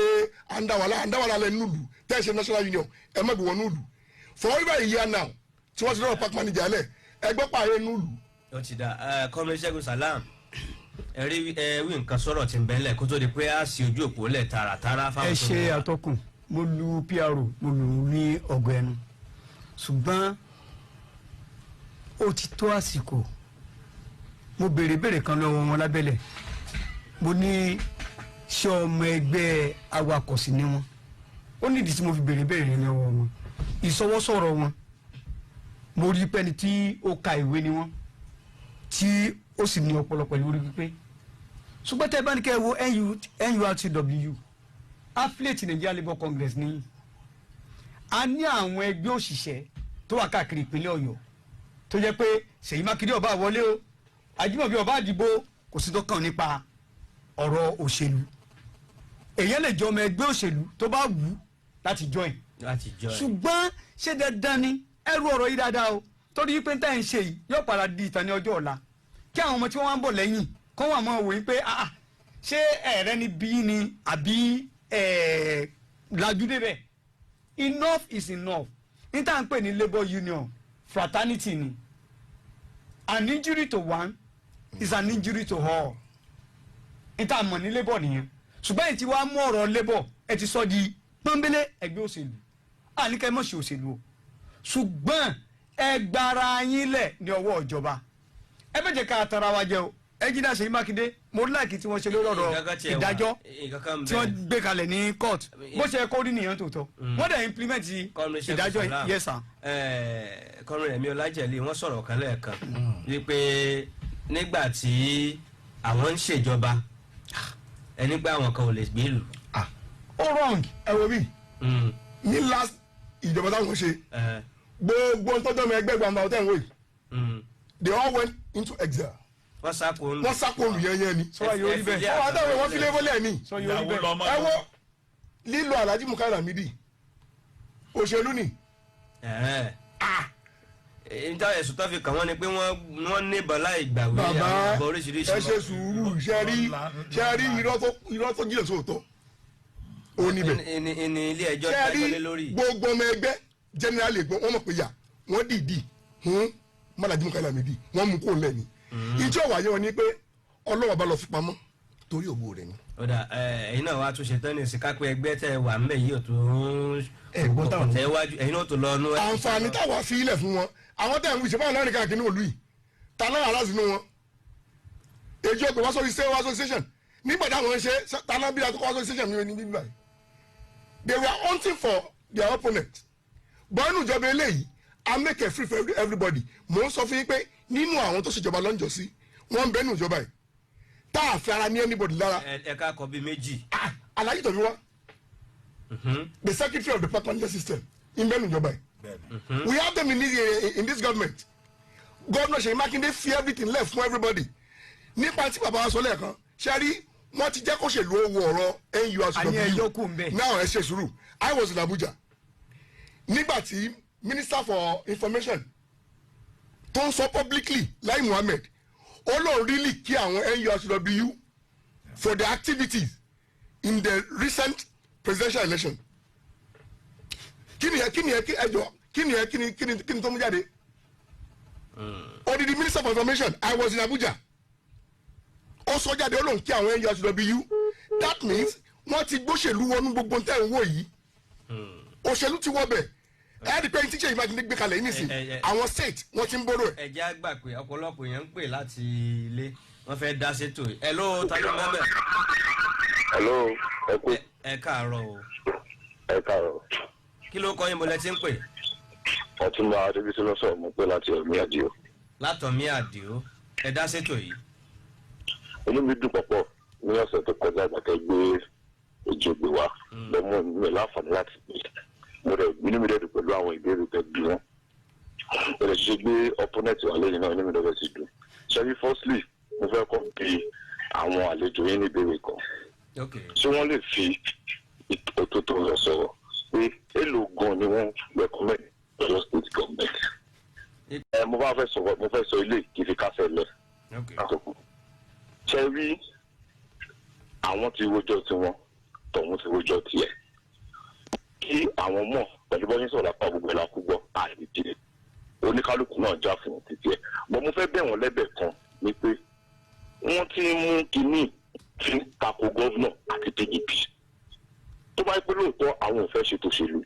àndáwàlá lẹ nùlù tẹ́sí national union ẹ má gbé wọn nùlù for over a year now tí wọ́n ti dọ́rọ̀ park manager lẹ̀ ẹ gbọ́ pààyè nùlù. ó ti dà Comrade Ṣẹ́gun Salam ẹ wí nǹkan sọ̀rọ̀ tí ń bẹ́lẹ̀ kó tó di pé a sì ojú òpó lẹ̀ tààràtàrà fáwọn. ẹ ṣe àtọkùn mo lu PRO mo lù ú ní ọgọ ẹnu ṣùgbọ́n ó ti tó àsìkò mo béèrè kan lọ́wọ́ wọn lábẹ́lẹ̀ mo ní ṣé ọmọ ẹgbẹ́ awakọ̀ sí ni wọn ó nídìí tí mo fi béèrè lọ́wọ́ wọn ìsọwọ́sọ̀rọ̀ wọn mo rí pẹ́ni tí ó ka ìwé ni wọn tí ó sì ní ọpọlọ pẹ̀lú orí pípé ṣùgbọ́n tẹ́ bá ní kẹ́ wo NURTW affiliate Nigeria Labour Congress ní a ní àwọn ẹgbẹ́ òṣìṣẹ́ tó wà káàkiri ìpínlẹ̀ Ọ̀yọ́ tó jẹ́ pé Ṣèyí Mákindé ó bá wọlé o Ajímọ̀bí ó bá dìbò kò sí tó kàn nípa ọ̀rọ̀ òṣèlú èyàn lè jọ ọmọ ẹgbẹ́ òṣèlú tó bá wù ú láti join ṣùgbọ́n ṣé dandan ni ẹrú ọ̀rọ̀ yìí dáadáa o torí pé táyà ń ṣe yìí yóò padà di ìtàn ní ọjọ́ ọ̀la kí àwọn ọmọ tí wọ́n wá ń bọ̀ lẹ́yìn kọ́ wà mọ́ wòye pé ṣé ẹ̀rẹ́ ni bí ni àbí lajú débẹ̀ enough is enough ní tá à ń pè ní labour union fraternity ni an injury to one is an injury to all ní tá à mọ̀ ní labour nìyẹn ṣùgbọ́n èyí tí wàá mú ọ̀rọ̀ labour ẹ ti sọ di pọ́nbélé ẹgbẹ́ òṣèlú àníkẹ́ mọ̀ sí òṣèlú o ṣùgbọ́n ẹ gbára yín lẹ̀ ní ọwọ́ ìjọba ẹ bẹ́ẹ̀ jẹ́ ká tara wa jẹ o ẹnjìnà Ṣèyí Mákindé mo láìkí tí wọ́n ṣe lórí ọ̀rọ̀ ìdájọ́ tí wọ́n gbé kalẹ̀ ní court bó ṣe kó rí nìyẹn tòótọ́ wọ́n dẹ̀ implement ìdájọ́ yes sir. kọ́rin Rẹ̀mí Ọlájẹ̀lé wọ́n sọ̀rọ̀ kan lẹ́ẹ̀kan wípé nígbà tí àwọn ń ṣèjọba ẹni pé àwọn kan ò lè gbé ìlú. ó wrong ẹ wo bí ní last ìjọba táwọn ṣe gbogbo tọ́jọ́ mi ẹgbẹ́ gbàmbá ọ̀tẹ̀ ń wò yìí they all went into exile. wọ́n sáko olùyẹyẹ ni. sọ yóò rí bẹ́ẹ̀ ọwọ́ adáwọ̀ wọn fi lébólẹ̀ ni. sọ yóò rí bẹ́ẹ̀ ẹ wo lílo Alhaji Mukaila Lamidi òṣèlú ni. níta ẹ̀sùn tó fi kàn wọ́n ni pé wọ́n ní bọ́lá ìgbàwé àwọn oríṣiríṣi. ẹ ṣe sùúrù ṣe rí irọ́ tó jílẹ̀ sóòótọ́ ó níbẹ̀. ní ilé ẹjọ́ dájọ́ lé lórí. gbogbo ọmọ ẹgbẹ́ generally gbọ́ wọ́n mọ̀ pé yà wọ́n dìídì Alhaji Mukaila Lamidi wọ́n mú kó lẹ́ni ìjọ wáyé wọn ni pé ọlọ́wọ́ bá lọ fi pamọ́ torí ògbó rẹ̀ ni. ọ̀dà ẹ̀yin náà wàá tún ṣe tán ní ìsìnkápẹ́ ẹgbẹ́ tẹ̀ wà ń bẹ̀ yìí ò tó ń tẹ̀ wájú ẹ̀yin náà tó lọ nú. àǹfààní táwa fi ilẹ̀ fún wọn àwọn tẹ̀ ń wí ìṣẹ́fà náà nìkan àkínní òlu yìí ta náà aláàzì nù wọn. èjì ọgbẹ́ wá sórí station nígbà táwọn ń ṣe taná bí atukọ̀ wá sórí station ní bíbí báyìí. they were hunting for their opponent. bọ́ọ̀nù ìjọba eléyìí I make a free for everybody mo ń sọ fún yín pé nínú àwọn tó ṣèjọba lọ́njọ́ sí wọ́n ń bẹ́ẹ̀ nù ìjọba yìí tá a fi ara ní anybody lára. ẹ̀ka kọ bí méjì. Alhaji Tomiwa the secretary of the parliamentary system ń bẹ́ẹ̀ nù ìjọba yìí. we have them in this government. Governor Ṣèyí Mákindé fi everything left for everybody. nípa tí bàbá wa sọ lẹ́ẹ̀kan ṣe rí wọ́n ti jẹ́ kó ṣèlú owó ọ̀rọ̀ NURTW now ẹ ṣe sùúrù I was in Abuja nígbà tí Minister for Information tó ń sọ publicly Lai Muhammed ó lóun really kí àwọn NURTW for their activities in the recent presidential election. kí ni tó mú jáde. odidi Minister for Information I was in Abuja ó sọ jáde ó lóun kí àwọn NURTW that means wọ́n ti gbóṣèlú wọnú gbogbo tẹ́ ń wò yìí òṣèlú ti wọ́ bẹ̀ ẹ̀ẹ́dì pé tí Ṣèyí Mákindé gbé kalẹ̀ yìí nìsín àwọn state wọ́n ti ń bóró ẹ̀. ẹ jẹ́ àgbà pé ọ̀pọ̀lọpọ̀ èèyàn ń pè láti ilé wọ́n fẹ́ dá sétò ẹ̀ ló ta ló mẹ́mẹ́. hello ẹ kú. ẹ káàárọ̀ o. ẹ káàárọ̀. kí ló kọ́ yín mo lẹ ti ń pè. Ọ̀túnba Adébísí ló sọ̀rọ̀ mo pé láti Ọ̀mí Àdìó. látọ̀mí Àdìó ẹ dá sétò yìí. inú mi dùn pọ̀pọ̀ ní ọ̀sẹ̀ tó kọjá àgbàkẹ́ gbé Òjògbè wa lọ́mọ mi láǹfààní láti gbé mo rẹ̀ inú mi dẹ́dùn pẹ̀lú àwọn ìbéèrè tẹ́ bí wọn. bẹ̀rẹ̀ ṣe gbé opponent wa lẹ́yìn náà inú mi dọ́fẹ́ ti dùn. ṣebí firstly mo fẹ́ kọ́ bí àwọn àlejò yín ní ìbéèrè kan. ṣé wọ́n lè fi òtótó lọ sọ̀rọ̀ pé èlò gan ni wọ́n recommend Ọ̀yọ́ state government. mo fẹ́ sọ ilé kí fi kásẹ̀ lẹ̀. ṣe rí àwọn ti rojọ́ tiwọn tọ̀hún ti rojọ́ tiẹ̀ kí àwọn mọ̀ pẹ̀lú bọ́yìn sọ̀rọ̀ apá gbogbo ẹ̀ lákú gbọ́ àìdíje oníkálukú náà já fún títí ẹ̀ bọ́n mo fẹ́ bẹ̀ wọ́n lẹ́bẹ̀ kan ni pé wọ́n ti mú kínní tí tako gọ́vnà àti PDP tó bá pẹ́ lóòótọ́ àwọn ò fẹ́ ṣètò òṣèlú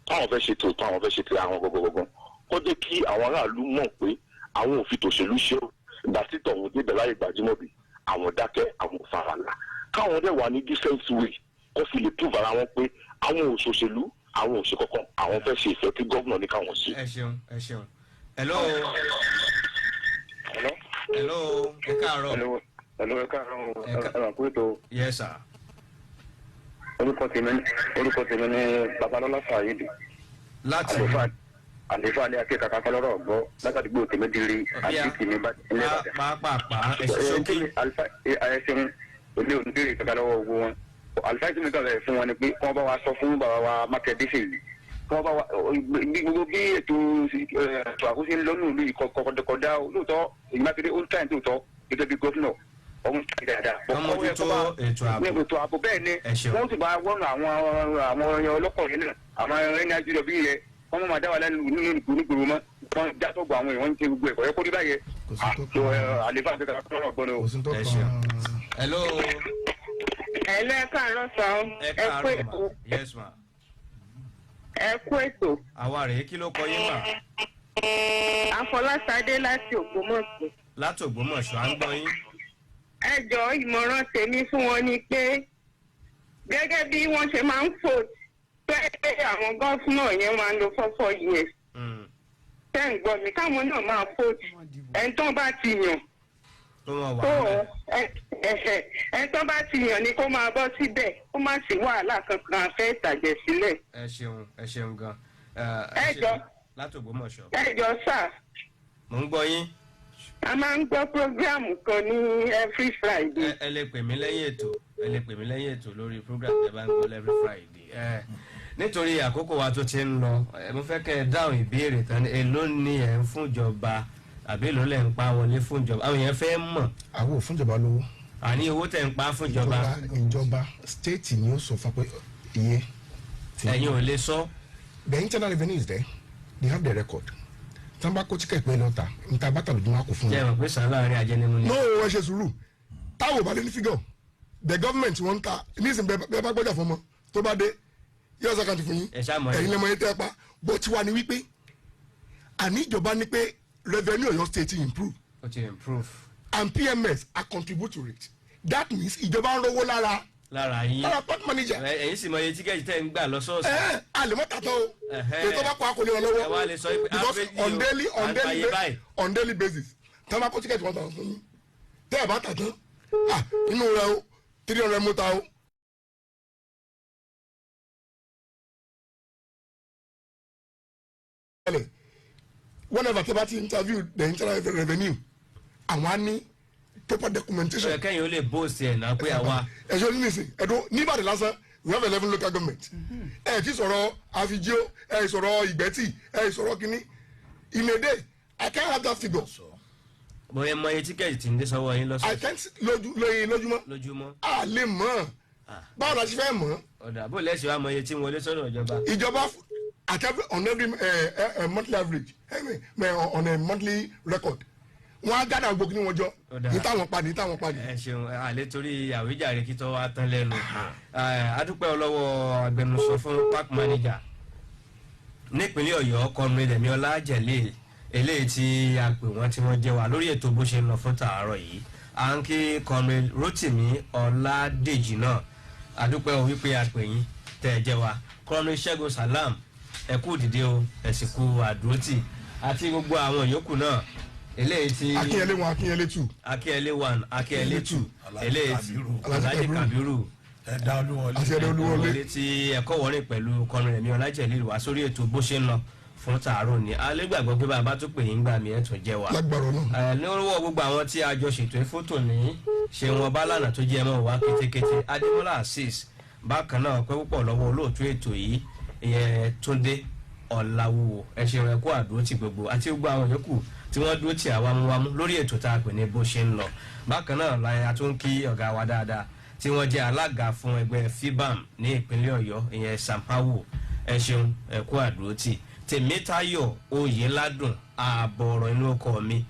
táwọn fẹ́ ṣètò táwọn fẹ́ ṣètò àwọn gbogbogbò kó jẹ́ kí àwọn aráàlú mọ̀ pé àwọn òfin tòṣèlú ṣe ó ìgbà tí tọ̀hún débẹ̀ láyé Gbàjímọ̀bí àwọn dákẹ́ àwọn farala káwọn dẹ̀ wà ní decent way kó fi lè prove ara wọn pé àwọn òṣòṣèlú àwọn òṣè kankan àwọn fẹ́ ṣe ìfẹ́ tí gómìnà ní káwọn ṣe. ẹ ṣeun. hello ẹ káàárọ̀. hello ẹ káàárọ̀ ẹ máa kú ètò. yes sir. orúkọ tèmi ní Babalọ́lá Saheed. láti àlefa alẹ́ akẹ́ kàkà kọ́lọ́rọ̀ ọ̀gbọ́ látàdúgbò tèmi di rí àti tèmi bá ilé ìbàdàn. pàápàá ẹ̀sìn sókè. ẹ̀sìn olè oníbèrè kàkà lọ́wọ́ owó wọn. àlùfáà tí mi kàn fẹ́ fún wọn ni pé kí wọ́n bá wa sọ fún bàbá wa mákẹ́dẹ́sẹ̀ yìí kí wọ́n bá wa gbogbo bí ètò àkóso lọ́nù ìlú yìí kọ̀dá lóòótọ́ èyí mákẹ́dẹ́ ó ń tàn tó tọ́ gẹ́gẹ́ bí gómìnà ọmọ dáadáa. ètò ààbò bẹ́ẹ̀ ni wọ́n sì bá wọ́n àwọn ọlọ́kọ̀ yẹn náà àwọn ẹni àjùlọ bí yẹ wọ́n máa dá wa lẹ́nu nínú ìgboro mọ́ wọ́n já tó gba àwọn èèyàn ń ṣe gbogbo ẹ̀kọ́ yẹ kó rí báyẹn. àlefa àti kàkà kọ́lọ́rọ̀ gbọ́n o. hello. hello ẹ káàárọ̀ sàn ẹ kú ètò. yes ma. ẹ kú ètò. àwa rèé kí ló kọ yín mà. Afọláṣadé láti Ògbómọ̀ṣọ́. láti Ògbómọ̀ṣọ́ à ń gbọ́ yín. ẹ jọ ìmọ̀ràn tèmi fún wọn ni pé gẹ́gẹ́ bí wọ́n ṣe máa ń vote pé àwọn gọ́fúnà yẹn máa ń lo 4 years. tẹ́ ń gbọ́ mi káwọn náà máa vote ẹni tó bá ti yàn. ẹni tó bá ti yàn ni kó máa bọ́ síbẹ̀ kó má sí wàhálà kankan fẹ́ ìtàjẹ̀ sílẹ̀. ẹ ṣeun gan. ẹ jọ láti Ògbómọ̀ṣọ́. ẹ jọ sà. mo ń gbọ́ yín. a máa ń gbọ́ programu kan ní every Friday. ẹ lè pè mí lẹ́yìn ètò lórí program ẹ bá ń gbọ́ every Friday. nítorí àkókò wa tó ti ń lọ mo fẹ́ kẹ́ ẹ dáhùn ìbéèrè tán ní èló ni ẹ̀ ń fún ìjọba àbí èló lẹ̀ ń pa wọlé fún ìjọba àwọn èèyàn fẹ́ mọ̀. àwọn ò fún ìjọba lówó. àní owó tẹ̀ ń pa fún ìjọba. ìjọba state ni ó sọ fún pé iye. ẹ̀yin ò lè sọ. the internal revenue is there they have the record tí wọ́n bá kó tíkẹ̀ pé lọ́ta níta bá tàbí wọn kò fún wọn. jẹ́ ìwọ̀n pé sàn láàrin ajẹ́nimú ni. no ẹ ṣe sùúrù táwọn ò bá lé ní fígọ̀ the government wọn ń ta nísìnyí bẹ́ẹ̀ bá gbọ́jà fún ọmọ tó bá dé yóò sọ kàǹtì fún yín ẹ̀yin lẹ́mọ yẹn tẹ́ pa bó ti wà ní wípé àní ìjọba ní pé revenue Ọ̀yọ́ state improve. ó ti improve. and PMS are contribute to it that means ìjọba ń rówó lára yín lára port manager. ẹ̀yin sì mọ iye tíkẹ́ẹ̀tì tẹ́ ń gbà lọ́sọ̀ọ̀sẹ̀. àlèmọ́ tàtọ́ o ètò bá kọ́ akọ̀lẹ́ wọn lọ́wọ́ ẹ wá lè sọ pé because on daily basis tí wọ́n bá kó tíkẹ́ẹ̀tì wọn tàn fún yín tẹ́ ẹ̀ bá tà tán inú rẹ o 300 mọ́ta o. whenever tí a bá ti interview the internal revenue àwọn á ní proper documentation. ẹ kẹ́yìn ó lè bóòsì ẹ̀ náà pé àwa. ẹ̀ṣọ́ ní nìsín ẹ̀dùn níbàdàn lásán we have 11 local government. ẹ̀ ti sọ̀rọ̀ àfijó ẹ̀ sọ̀rọ̀ ìgbẹ́tì ẹ̀ sọ̀rọ̀ kínní in a day I can't have that figure. bóyá mọ iye tíkẹ́ẹ̀tì tí ń dé sọ́wọ́ yín lọ́sọ̀ọ̀sẹ̀. I can't lójúmọ́. a lè mọ̀ báwo la ṣe fẹ́ mọ̀. ọ̀dà bó lẹ́sìn wa mọ iye tí ń wọlé sọ́dọ̀ ìjọba. ìjọba on every monthly average on a monthly record wọn á gádà gbogbo ní wọn jọ ní táwọn padì. ẹ ṣeun àlẹ torí àwíjàre kí tó wá tán lẹ́nu adúpẹ́ ọlọ́wọ́ agbẹnusọ fún park manager nípínlẹ̀ Ọ̀yọ́ Comrade Ẹ̀míọlá Jẹ̀lé eléyìí tí a pè wọ́n tí wọ́n jẹ́ wa lórí ètò bó ṣe ń lọ fún tààrọ̀ yìí à ń kí Comrade Rotimi Ọládèjì náà adúpẹ́ o wípé a pè yín tẹ́ ẹ jẹ́ wa Comrade Ṣẹ́gun Salam ẹ kú dìde o ẹ sì kú àdúrótì àti gbogbo àwọn yòókù náà eléyìí tí Akínyẹlé 1 Akínyẹlé 2 Akínyẹlé 1 Akínyẹlé 2 eléyìí tí Alhaji Kabiru ẹ̀dá olúwọlé tí ẹ̀kọ́ wọlé pẹ̀lú Comrade Ẹ̀míọlá Jẹ̀lé wá sórí ètò bó ṣe ń lọ fún tààrọ̀ ni alẹ́gbàgbọ́ pé bàbá tó pè yín gbà mí ẹ̀ tún jẹ́ wa. lágbára náà. lórúkọ gbogbo àwọn tí a jọ ṣètò fótò ní ṣe wọn bá lànà tó jẹ́ mọ́ wá kétékété Adémọ́lá Azeez bákan náà pẹ́ púpọ̀ lọ́wọ́ olóòtú ètò yìí ìyẹn Túndé Ọ̀làwùwò ẹ ṣeun ẹ kú àdúró ti gbogbo àti gbogbo àwọn yòókù tí wọ́n dúró tì àwámúwámú lórí ètò tá a pè ní bó ṣe ń lọ bákan náà láyé a tún kí ọ̀gá wa dáadáa tí wọ́n jẹ́ alága fún ẹgbẹ́ FIBAM ní ìpínlẹ̀ Ọ̀yọ́ ìyẹn Sampawo ẹ ṣeun ẹ kú àdúró tì Tèmítáyọ̀ Oyèládùn ààbọ̀ ọ̀rọ̀ inú ọkọ̀ mi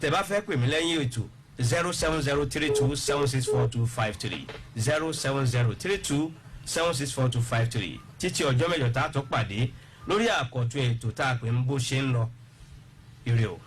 tẹ́ bá fẹ́ pè mí lẹ́yìn ètò 07032764253 07032764253 títí ọjọ́ mẹ́jọ tá a tún pàdé lórí àkọ́tún ètò tá a pè ń bó ṣe ń lọ ire o.